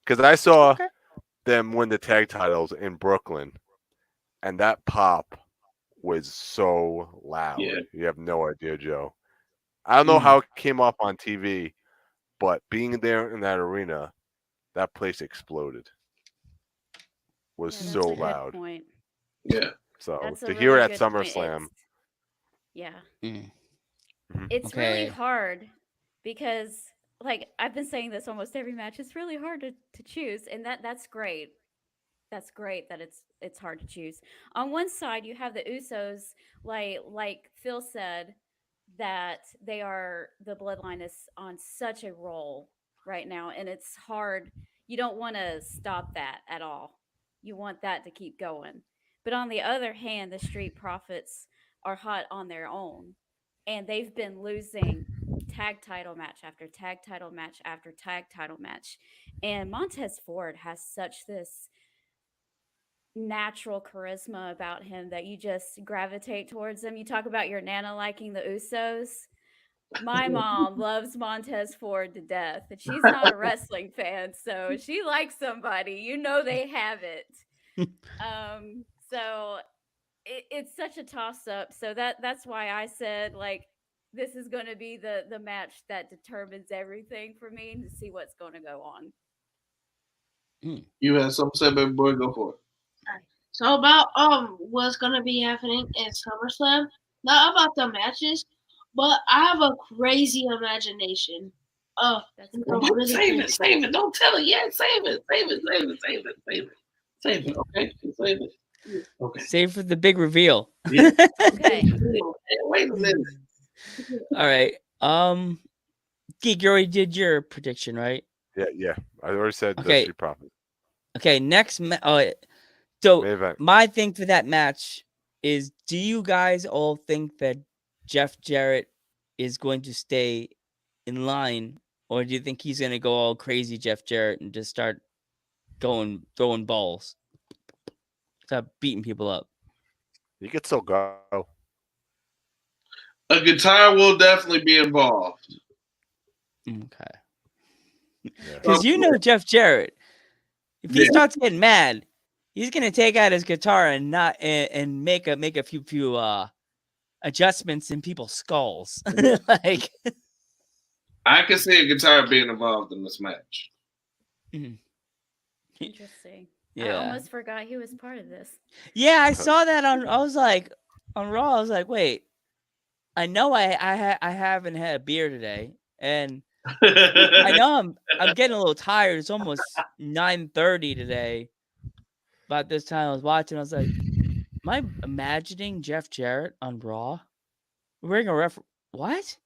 Because I saw them win the tag titles in Brooklyn. And that pop was so loud. Yeah. You have no idea, Joe. I don't know how it came up on TV, but being there in that arena, that place exploded. Was so loud. Point. Yeah. So to hear it at SummerSlam. It's really hard because, like, I've been saying this almost every match. It's really hard to choose, and that's great. That's great that it's hard to choose. On one side, you have the Usos, like Phill said, that the bloodline is on such a roll right now, and it's hard. You don't want to stop that at all. You want that to keep going. But on the other hand, the Street Profits are hot on their own, and they've been losing tag title match after tag title match after tag title match. And Montez Ford has such this natural charisma about him that you just gravitate towards him. You talk about your Nana liking the Usos. My mom loves Montez Ford to death, and she's not a wrestling fan, so she likes somebody. You know they have it. So it's such a toss-up. So that's why I said, like, this is going to be the match that determines everything for me to see what's going to go on. You had something to say, baby boy? Go for it. So about what's gonna be happening at SummerSlam, not about the matches, but I have a crazy imagination. Save it. Don't tell it yet. Save it. Okay, save it. Okay. Save for the big reveal. Yeah. Okay. Wait a minute. All right. Geek, you already did your prediction, right? Yeah. I already said the Street Profits. Okay, next so my thing for that match is, do you guys all think that Jeff Jarrett is going to stay in line, or do you think he's going to go all crazy Jeff Jarrett and just start throwing balls, start beating people up? You could still go. A guitar will definitely be involved. Okay. Because you know Jeff Jarrett, if he starts getting mad, he's gonna take out his guitar and make a few adjustments in people's skulls. Like, I can see a guitar being involved in this match. Interesting. Yeah. I almost forgot he was part of this. Yeah, I saw that on. I was like, on Raw. I was like, wait, I know I haven't had a beer today, and I know I'm getting a little tired. It's almost 9:30 today. About this time I was watching, I was like, am I imagining Jeff Jarrett on Raw wearing a what?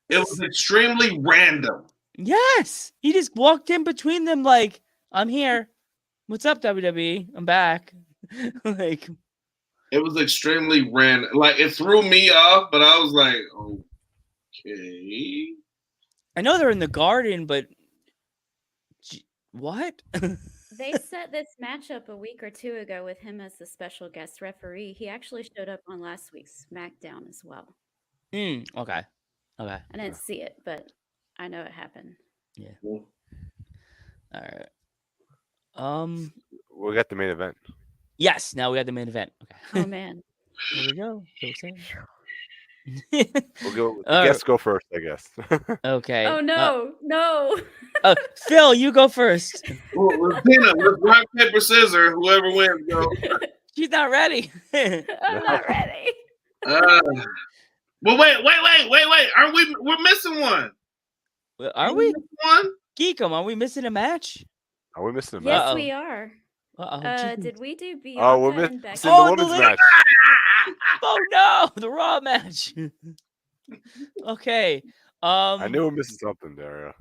It was extremely random. Yes, he just walked in between them like, I'm here. What's up, WWE? I'm back. Like, it was extremely random. Like, it threw me off, but I was like, okay. I know they're in the Garden, but what? They set this matchup a week or two ago with him as the special guest referee. He actually showed up on last week's SmackDown as well. Okay. I didn't see it, but I know it happened. Yeah. All right. We got the main event. Yes, now we got the main event. Okay. Oh man. Here we go. So excited. We'll go. Guess go first, I guess. Okay. Oh no, no. Phill, you go first. Let's rock, paper, scissors. Whoever wins, go. She's not ready. I'm not ready. Well, wait. We're missing one. Well, are we? One? Geekum, are we missing a match? Are we missing a match? Yes, we are. Uh-oh. Did we do Bianca Oh, we're and Becky? missing the women's match. Oh no, the Raw match. Okay. I knew we're missing something, Dario.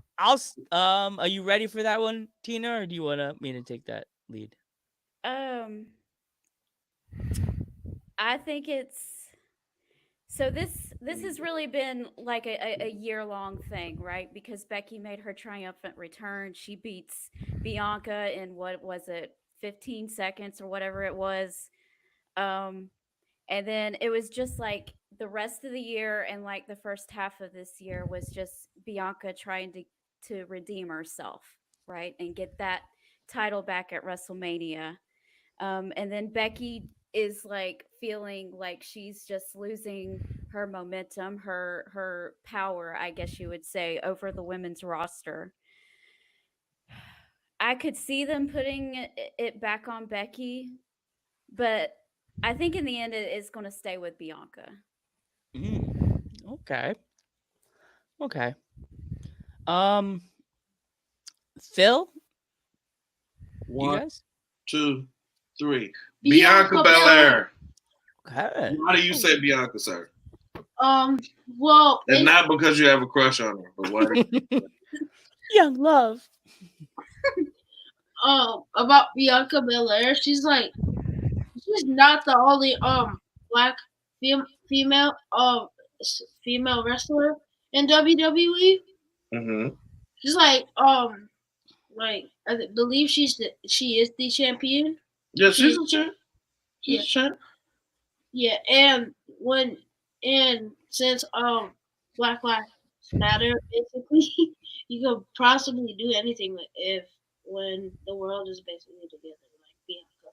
Are you ready for that one, Tina, or do you want me to take that lead? I think it's so this has really been like a year-long thing, right? Because Becky made her triumphant return. She beats Bianca in, what was it, 15 seconds or whatever it was. And then it was just like the rest of the year and like the first half of this year was just Bianca trying to redeem herself, right? And get that title back at WrestleMania. And then Becky is like feeling like she's just losing her momentum, her power, I guess you would say, over the women's roster. I could see them putting it back on Becky, but I think in the end it is going to stay with Bianca. Okay. Phill? One, you guys? 2, 3. Bianca Belair. Okay. Why do you say Bianca, sir? Well, and not because you have a crush on her, but why? Young love. About Bianca Belair, she's not the only black female wrestler in WWE. Mm-hmm. She's I believe she is the champion. Yeah, she's a champ. She's a champ. Yeah, and since Black Lives Matter, basically, you could possibly do anything when the world is basically together, like Bianca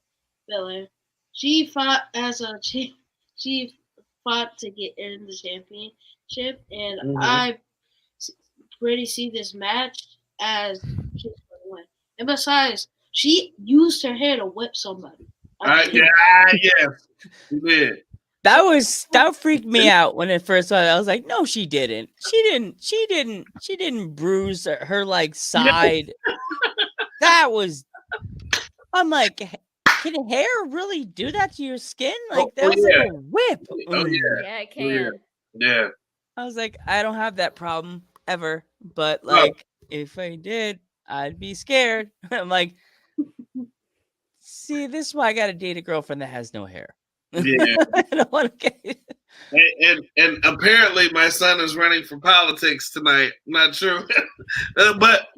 Belair. She fought she fought to get in the championship, and I pretty see this match as she's going to win. And besides, she used her hair to whip somebody. Yes, she did. That freaked me out when it first started. I was like, no, she didn't. She didn't bruise her like side. That was. I'm like, can hair really do that to your skin? Like that was like a whip. Oh yeah. Yeah, it can. Yeah. I was like, I don't have that problem ever, but like if I did, I'd be scared. I'm like, see, this is why I gotta date a girlfriend that has no hair. Yeah. I don't want to get and apparently my son is running for politics tonight. Not sure, but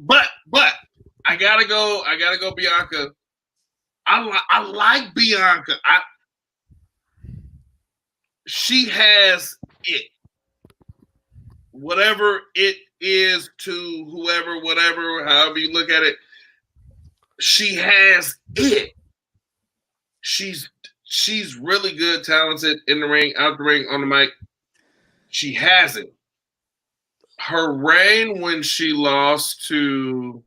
I gotta go Bianca. I like Bianca. She has it. Whatever it is to whoever, whatever, however you look at it, she has it. She's really good, talented in the ring, out the ring, on the mic. She hasn't. Her reign when she lost to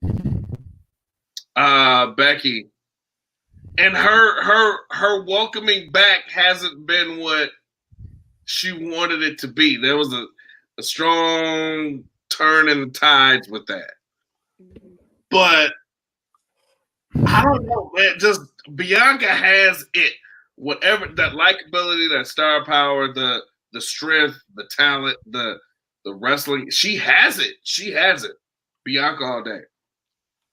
Becky, and her welcoming back hasn't been what she wanted it to be. There was a strong turn in the tides with that. But I don't know, man. Just Bianca has it. Whatever that likability, that star power, the strength, the talent, the wrestling, she has it. She has it. Bianca all day.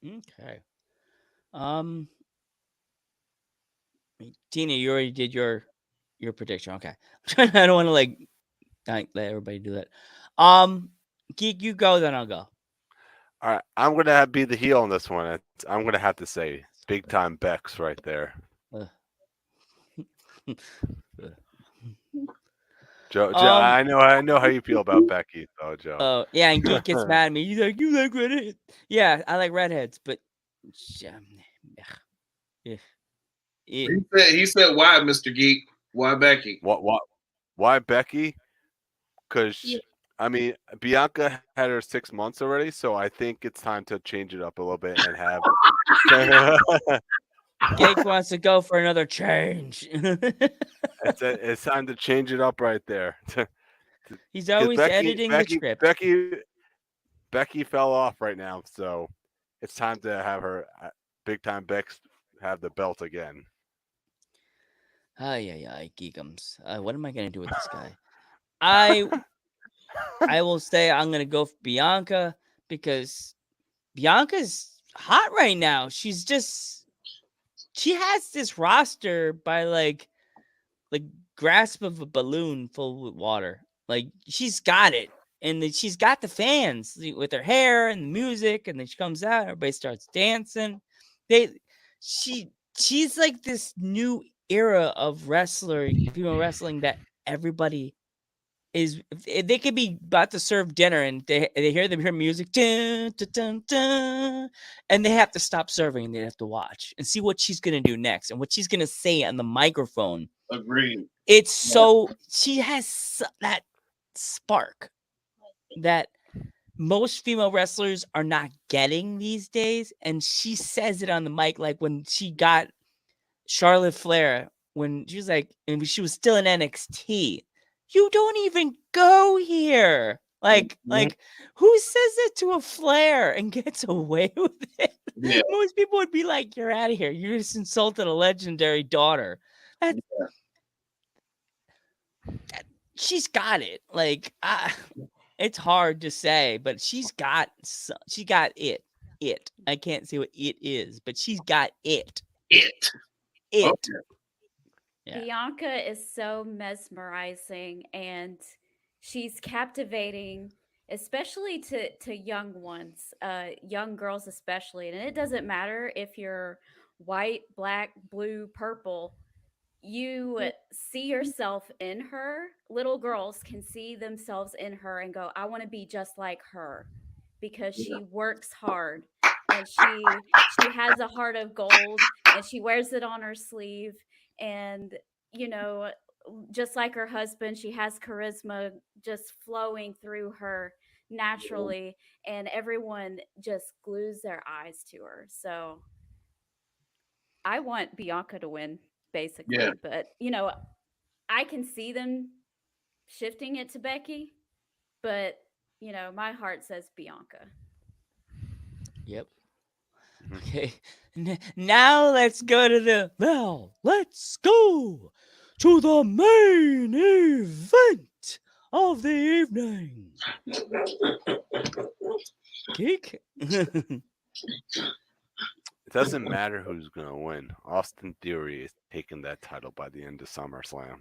Okay. Tina, you already did your prediction. Okay. I don't want to like let everybody do that. Geek, you go, then I'll go. All right, I'm gonna be the heel on this one. I'm gonna have to say, big time Bex right there. Joe, I know how you feel about Becky, though, Joe. Oh yeah, and Geek gets mad at me. He's like, "You like redheads?" Yeah, I like redheads, but He said, "Why, Mr. Geek? Why Becky? Why Becky? Because I mean, Bianca had her 6 months already, so I think it's time to change it up a little bit and have." Geek wants to go for another change. It's time to change it up right there. He's always editing the script. Becky fell off right now, so it's time to have her big time Bex have the belt again. Ay, Geekums. What am I gonna do with this guy? I will say I'm gonna go for Bianca because Bianca's hot right now. She has this roster by like grasp of a balloon full with water. Like she's got it, and then she's got the fans with her hair and the music, and then she comes out, everybody starts dancing. She's like this new era of female wrestling that everybody is. They could be about to serve dinner and they hear music, dun, dun, dun, dun, and they have to stop serving and they have to watch and see what she's gonna do next and what she's gonna say on the microphone. Agreed. It's so she has that spark that most female wrestlers are not getting these days, and she says it on the mic, like when she got Charlotte Flair when she was like, and she was still in NXT. You don't even go here. Like who says it to a Flair and gets away with it? Yeah. Most people would be like, "You're out of here. You just insulted a legendary daughter." She's got it. Like, it's hard to say, but she got it. I can't say what it is, but she's got it. It. Okay. Yeah. Bianca is so mesmerizing, and she's captivating, especially to young ones, young girls especially. And it doesn't matter if you're white, black, blue, purple. You see yourself in her. Little girls can see themselves in her and go, "I want to be just like her," because she works hard and she has a heart of gold and she wears it on her sleeve. And just like her husband, she has charisma just flowing through her naturally, and everyone just glues their eyes to her. So I want Bianca to win, basically. Yeah. But I can see them shifting it to Becky, but my heart says Bianca. Yep. Okay. Now let's go to the main event of the evening. Geek. It doesn't matter who's going to win. Austin Theory is taking that title by the end of SummerSlam.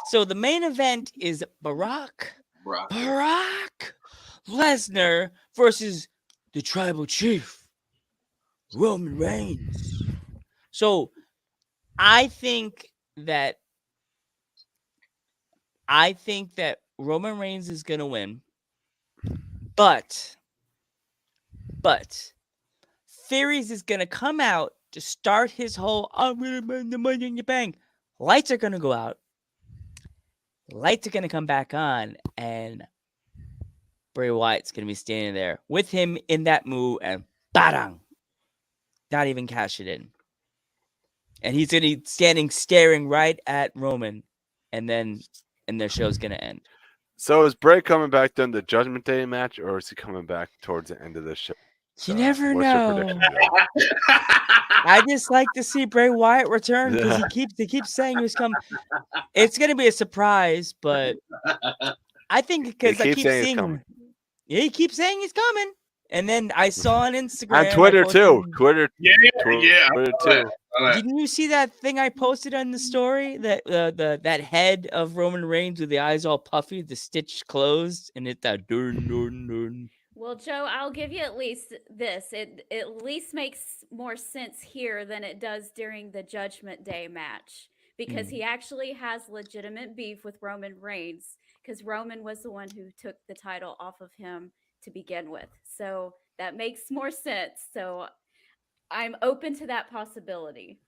So the main event is Brock Lesnar versus the Tribal Chief, Roman Reigns. So I think that Roman Reigns is going to win, but Theories is going to come out to start his whole, "I'm going to bring the money in the bank." Lights are going to go out. lights are gonna come back on, and Bray Wyatt's gonna be standing there with him in that move, and bang, not even cash it in. And he's gonna be standing staring right at Roman, and the show's gonna end. So is Bray coming back during the Judgment Day match, or is he coming back towards the end of the show? You never What's your know. prediction, Joe? I just like to see Bray Wyatt return because they keep saying he was coming. It's gonna be a surprise, but I think because I keep seeing him. Yeah, he keeps saying he's coming. And then I saw on Instagram. On Twitter too. Twitter. Yeah. Twitter too. Didn't you see that thing I posted on the story? That that head of Roman Reigns with the eyes all puffy, the stitch closed, and it that dun. Well, Joe, I'll give you at least this. It at least makes more sense here than it does during the Judgment Day match because he actually has legitimate beef with Roman Reigns because Roman was the one who took the title off of him to begin with. So that makes more sense. So I'm open to that possibility.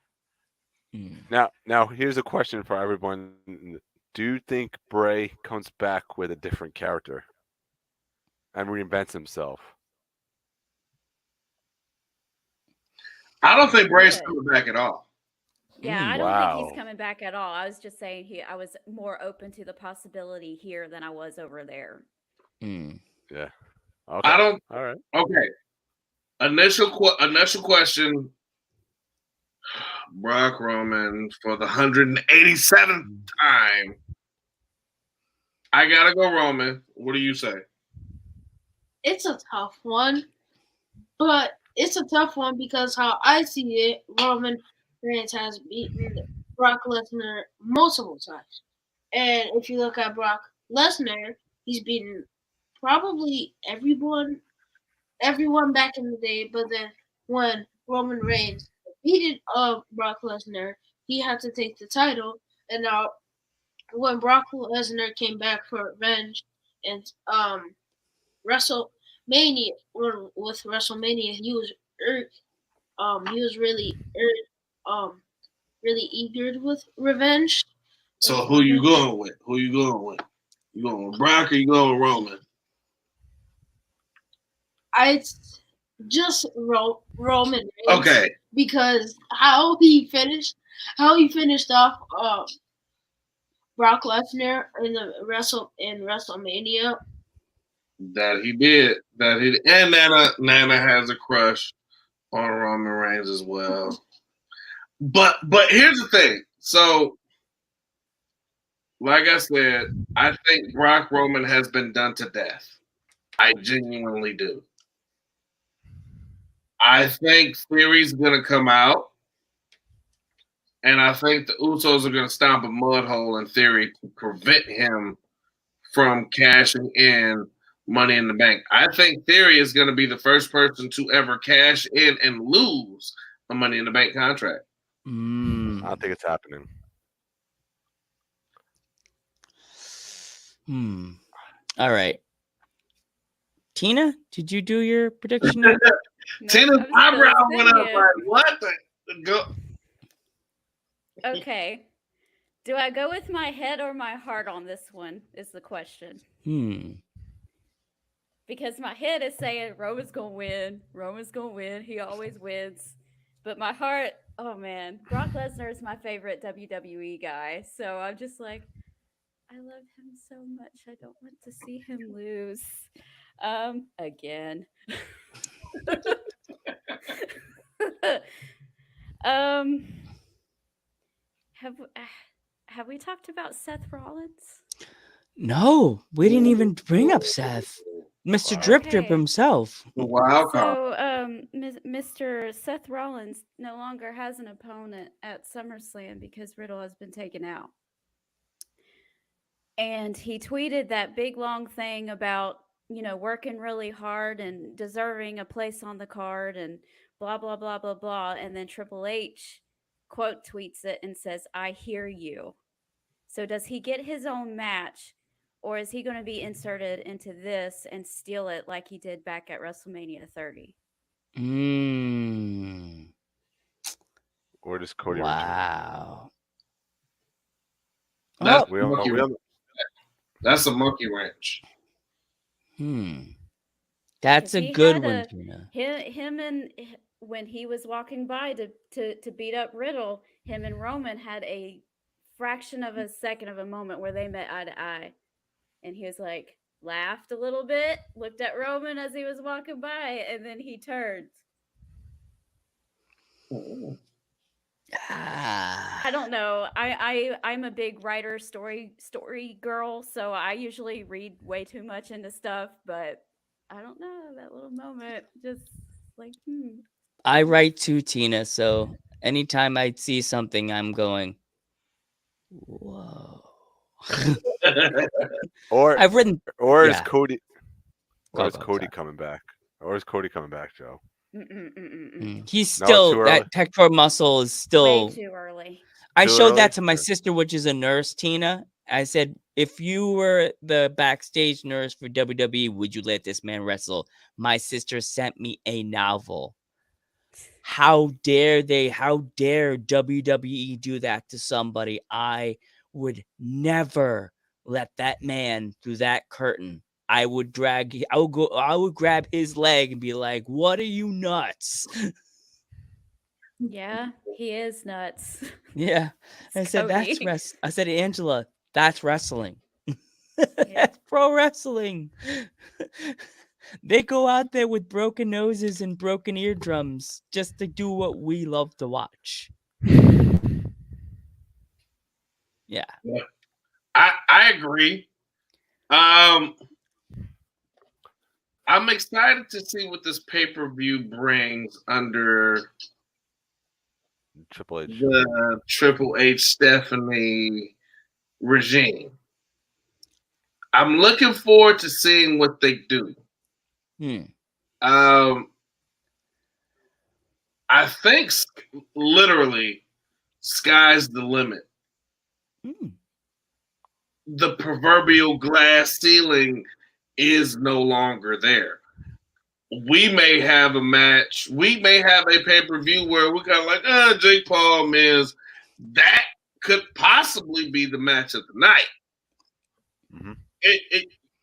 Now here's a question for everyone. Do you think Bray comes back with a different character and reinvents himself? I don't think Bray's coming back at all. Yeah, I don't think he's coming back at all. I was just saying I was more open to the possibility here than I was over there. Yeah. Okay. I don't. All right. Okay. Initial question. Brock Roman for the 187th time. I gotta go Roman. What do you say? It's a tough one, but it's a tough one because how I see it, Roman Reigns has beaten Brock Lesnar multiple times. And if you look at Brock Lesnar, he's beaten probably everyone back in the day, but then when Roman Reigns defeated Brock Lesnar, he had to take the title. And now when Brock Lesnar came back for revenge and WrestleMania with WrestleMania, he was really eager with revenge. So who you going with? You going with Brock or you going with Roman? I just wrote Roman Reigns. Okay. Because how he finished off Brock Lesnar in WrestleMania. That he did. And Nana has a crush on Roman Reigns as well. But here's the thing. So, like I said, I think Brock Roman has been done to death. I genuinely do. I think Theory's going to come out, and I think the Usos are going to stomp a mud hole in Theory to prevent him from cashing in Money in the Bank. I think Theory is going to be the first person to ever cash in and lose a Money in the Bank contract. I don't think it's happening. All right. Tina, did you do your prediction? Tina's eyebrow went up like, what the go? Okay. Do I go with my head or my heart on this one is the question. Because my head is saying Roman's going to win. He always wins. But my heart, oh man, Brock Lesnar is my favorite WWE guy. So I'm just like, I love him so much. I don't want to see him lose. Again. Have we talked about Seth Rollins? No, we didn't even bring up Seth. Mr. Drip Drip himself. Wow. So, Mr. Seth Rollins no longer has an opponent at SummerSlam because Riddle has been taken out. And he tweeted that big long thing about, working really hard and deserving a place on the card and blah, blah, blah, blah, blah. And then Triple H quote tweets it and says, I hear you. So does he get his own match, or is he going to be inserted into this and steal it like he did back at WrestleMania 30? Or does Cody Wow. return? We don't know. That's a monkey wrench. That's 'Cause a he good had one, a Tina. him and when he was walking by to beat up Riddle, him and Roman had a fraction of a second of a moment where they met eye to eye, and he was like laughed a little bit, looked at Roman as he was walking by, and then he turned. I don't know. I'm a big writer story girl, so I usually read way too much into stuff, but I don't know, that little moment just like I write too, Tina. So anytime I see something, I'm going, whoa. Or I've written, is yeah. Cody Go, Cody sorry. coming back? Or is Cody coming back, Joe? He's No, still, too that early? pectoral muscle is way still. too early. I Too showed early? that to my Yeah. sister, which is a nurse, Tina. I said, if you were the backstage nurse for WWE, would you let this man wrestle? My sister sent me a novel. How dare they? How dare WWE do that to somebody? I would never let that man through that curtain. I would grab his leg and be like, "What are you nuts?" Yeah, he is nuts. Yeah. I said, Cody. I said, Angela, that's wrestling. Yeah. That's pro wrestling. They go out there with broken noses and broken eardrums just to do what we love to watch. Yeah. I agree. I'm excited to see what this pay-per-view brings under Triple H. the Triple H Stephanie regime. I'm looking forward to seeing what they do. I think literally sky's the limit. The proverbial glass ceiling is no longer there. We may have a match. We may have a pay-per-view where we got like, Jake Paul, Miz. That could possibly be the match of the night. Mm-hmm.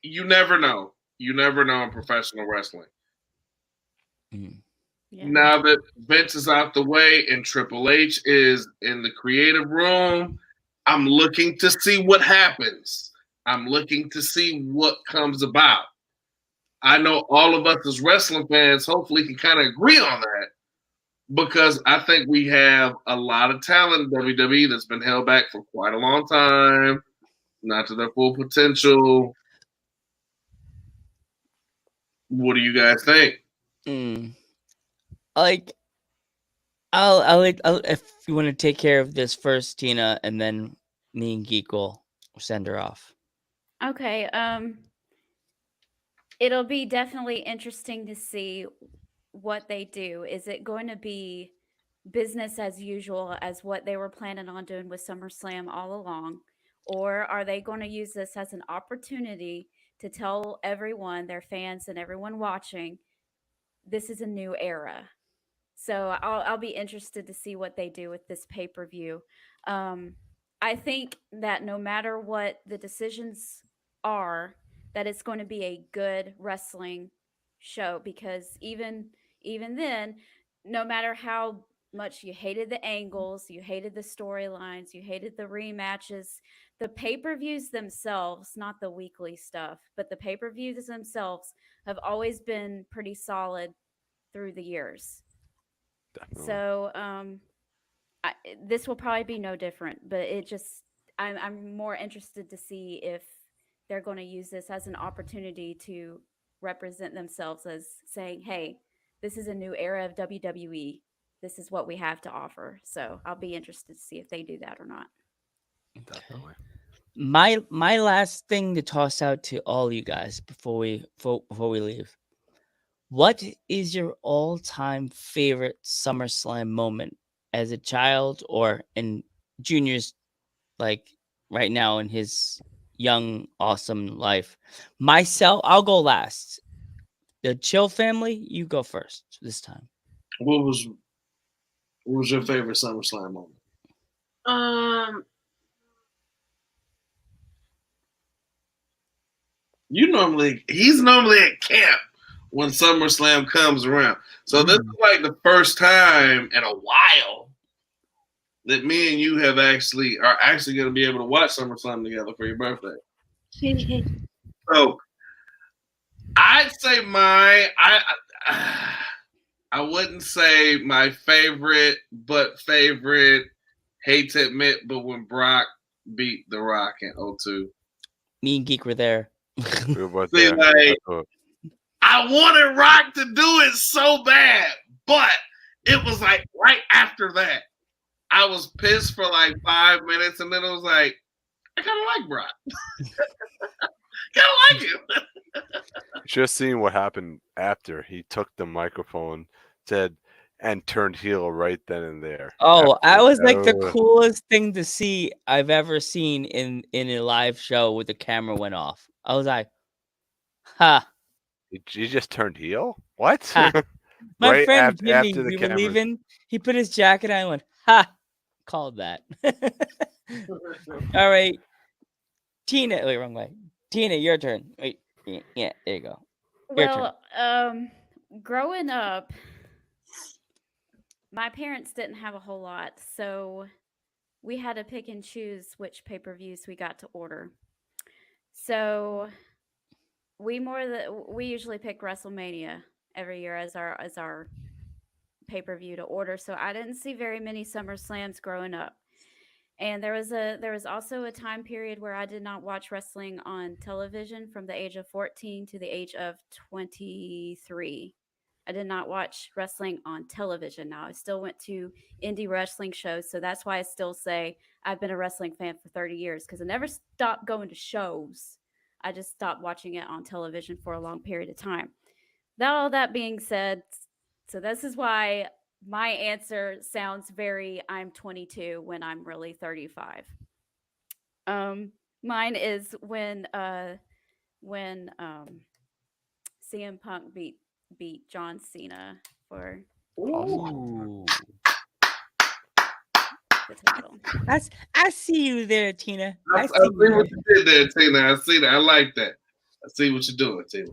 You never know. You never know in professional wrestling. Yeah. Now that Vince is out the way and Triple H is in the creative room, I'm looking to see what happens. I'm looking to see what comes about. I know all of us as wrestling fans hopefully can kind of agree on that because I think we have a lot of talent in WWE that's been held back for quite a long time, not to their full potential. What do you guys think? Like, I'll if you want to take care of this first, Tina, and then me and Geek will send her off. Okay. It'll be definitely interesting to see what they do. Is it going to be business as usual as what they were planning on doing with SummerSlam all along? Or are they going to use this as an opportunity to tell everyone, their fans and everyone watching, this is a new era? So I'll be interested to see what they do with this pay-per-view. I think that no matter what the decisions are, that it's going to be a good wrestling show because even then, no matter how much you hated the angles, you hated the storylines, you hated the rematches, the pay-per-views themselves, not the weekly stuff, but the pay-per-views themselves have always been pretty solid through the years. Definitely. So this will probably be no different, but I'm more interested to see if they're going to use this as an opportunity to represent themselves as saying, hey, this is a new era of WWE. This is what we have to offer. So I'll be interested to see if they do that or not. Definitely. My last thing to toss out to all you guys before we leave. What is your all-time favorite SummerSlam moment as a child or in Junior's, like right now in his young, awesome life? Myself, I'll go last. The Chill family, you go first this time. What was your favorite SummerSlam moment? He's normally at camp when SummerSlam comes around. So this is like the first time in a while that me and you are actually going to be able to watch SummerSlam together for your birthday. So I'd say I wouldn't say my favorite, but favorite. Hate to admit, but when Brock beat The Rock in 02. Me and Geek were there. See, like, I wanted Rock to do it so bad, but it was like right after that. I was pissed for like 5 minutes, and then it was like, I kind of like Brock. Kind of like him. Just seeing what happened after he took the microphone, and turned heel right then and there. Oh, that was like the coolest thing to see I've ever seen in a live show with the camera went off. I was like, ha. He just turned heel? What? My right friend Jimmy, after the we were cameras. leaving. He put his jacket on and went, ha. Called that. All right. Tina, wait, wrong way. Tina, your turn. Wait, yeah, there you go. Your turn. Growing up, my parents didn't have a whole lot, so we had to pick and choose which pay-per-views we got to order. So we usually pick WrestleMania every year as our pay-per-view to order. So I didn't see very many SummerSlams growing up. And there was also a time period where I did not watch wrestling on television from the age of 14 to the age of 23. I did not watch wrestling on television. Now, I still went to indie wrestling shows, so that's why I still say I've been a wrestling fan for 30 years, because I never stopped going to shows. I just stopped watching it on television for a long period of time. All that being said, so this is why my answer sounds very I'm 22 when I'm really 35. Mine is when CM Punk beat John Cena for Ooh. the title. I see you there, Tina. I see what you did there, Tina. I see that. I like that. I see what you're doing, Tina.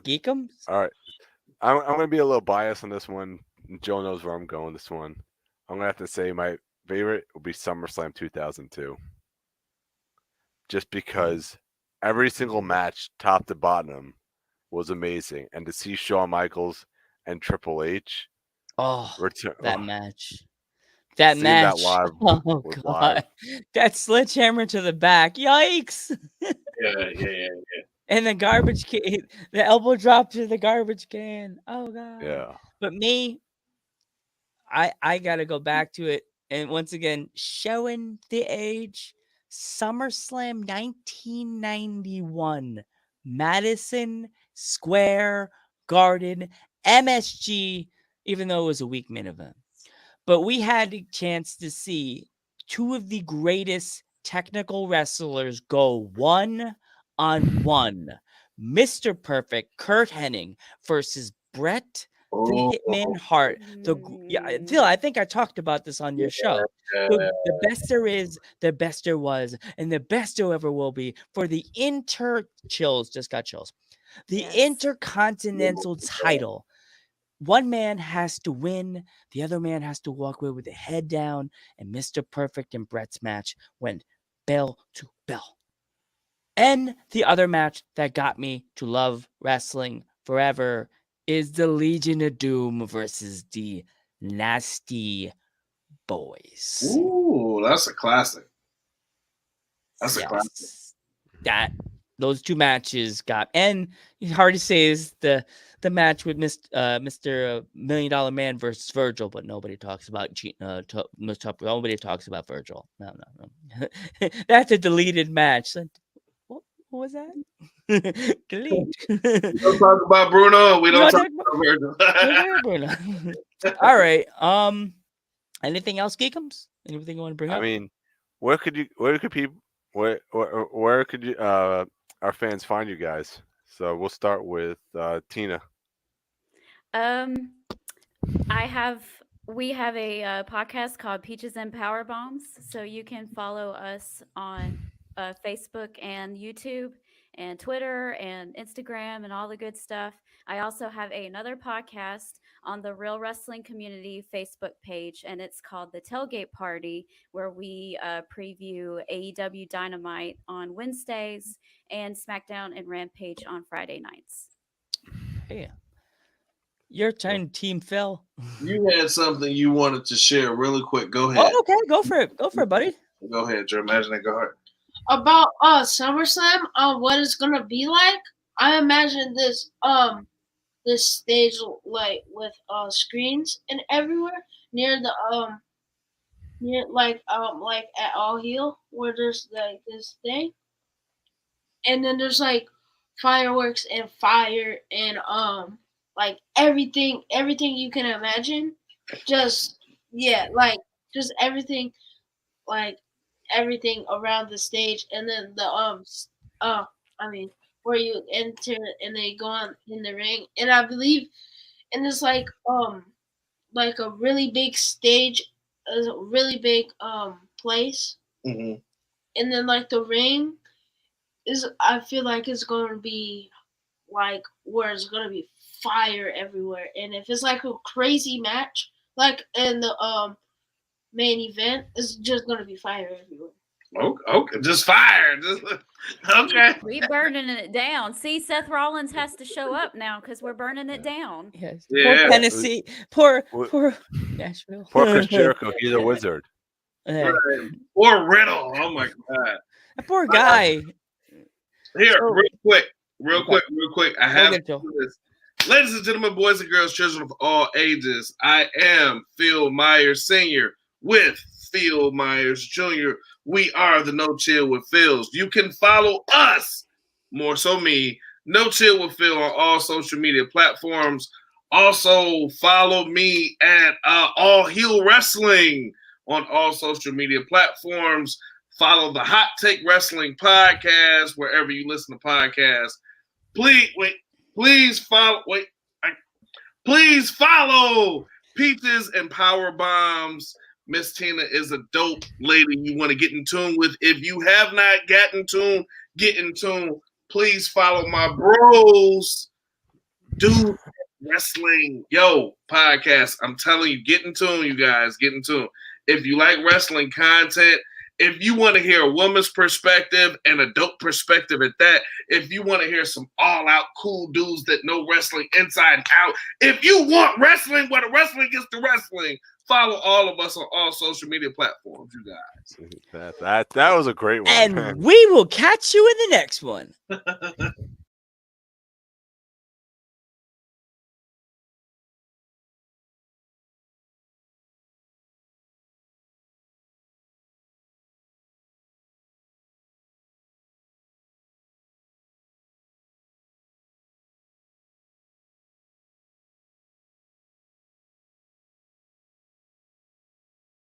Geekums? All right. I'm going to be a little biased on this one. Joe knows where I'm going this one. I'm going to have to say my favorite will be SummerSlam 2002. Just because every single match, top to bottom, was amazing. And to see Shawn Michaels and Triple H. That match. That match. That live was God. Live. That sledgehammer to the back. Yikes. Yeah. And the garbage can, the elbow drop to the garbage can. Oh God. Yeah. But me, I gotta go back to it. And once again, showing the age, SummerSlam 1991, Madison Square Garden, MSG, even though it was a weak main event. But we had a chance to see two of the greatest technical wrestlers go one-on-one. Mr. Perfect, Kurt Hennig versus Bret the Hitman Hart. Phill, I think I talked about this on your show. The best there is, the best there was, and the best there ever will be for the just got chills. The Intercontinental title. One man has to win, the other man has to walk away with the head down, and Mr. Perfect and Bret's match went bell to bell. And the other match that got me to love wrestling forever is the Legion of Doom versus the Nasty Boys. Ooh, that's a classic. That's a classic. Those two matches got, and it's hard to say is the match with Mr. $1 Million Man versus Virgil, but nobody talks about nobody talks about Virgil. No. That's a deleted match. What was that? Delete. We don't talk about Bruno. We don't talk about Virgil. All right. Anything else, Geekums? Anything you want to bring up? I mean, where could our fans find you guys? So we'll start with Tina. We have a podcast called Peaches and Powerbombs, so you can follow us on Facebook and YouTube and Twitter and Instagram and all the good stuff. I also have another podcast on the Real Wrestling Community Facebook page, and it's called The Tailgate Party, where we preview AEW Dynamite on Wednesdays and SmackDown and Rampage on Friday nights. Hey, your turn, Team Phil. You had something you wanted to share really quick. Go ahead. Oh, okay, go for it. Go for it, buddy. Go ahead, Joe. Imagine that. Go ahead. About SummerSlam, what it's gonna be like. I imagine this stage like with screens and everywhere near the near like at All Heel where there's like this thing, and then there's like fireworks and fire and like everything you can imagine. Just everything, like everything around the stage, and then the where you enter and they go on in the ring, and I believe, and it's like a really big stage, a really big place, Mm-hmm. and then like the ring is, I feel like it's going to be like where it's going to be fire everywhere, and if it's like a crazy match like in the main event, it's just going to be fire everywhere. Okay, just fire. Okay. We burning it down. See, Seth Rollins has to show up now because we're burning it down. Yes. Yeah. Poor Tennessee. Poor Nashville. Poor Chris Jericho. He's a wizard. Yeah. Or Riddle. Oh my God. That poor guy. Here, So- real quick. I have Okay, to Joe. do this. Ladies and gentlemen, boys and girls, children of all ages, I am Phil Myers Sr. with Phil Myers Jr. We are the No Chill with Phils. You can follow us, more so me, No Chill with Phil on all social media platforms. Also, follow me at All Heel Wrestling on all social media platforms. Follow the Hot Take Wrestling podcast wherever you listen to podcasts. Please follow Peaches and Power Bombs. Miss Tina is a dope lady you want to get in tune with. If you have not gotten in tune, get in tune. Please follow my bros. Dude Wrestling podcast. I'm telling you, get in tune, you guys. Get in tune. If you like wrestling content, if you want to hear a woman's perspective and a dope perspective at that, if you want to hear some all-out cool dudes that know wrestling inside and out, if you want wrestling where the wrestling gets to wrestling, follow all of us on all social media platforms, you guys. That was a great one. And we will catch you in the next one.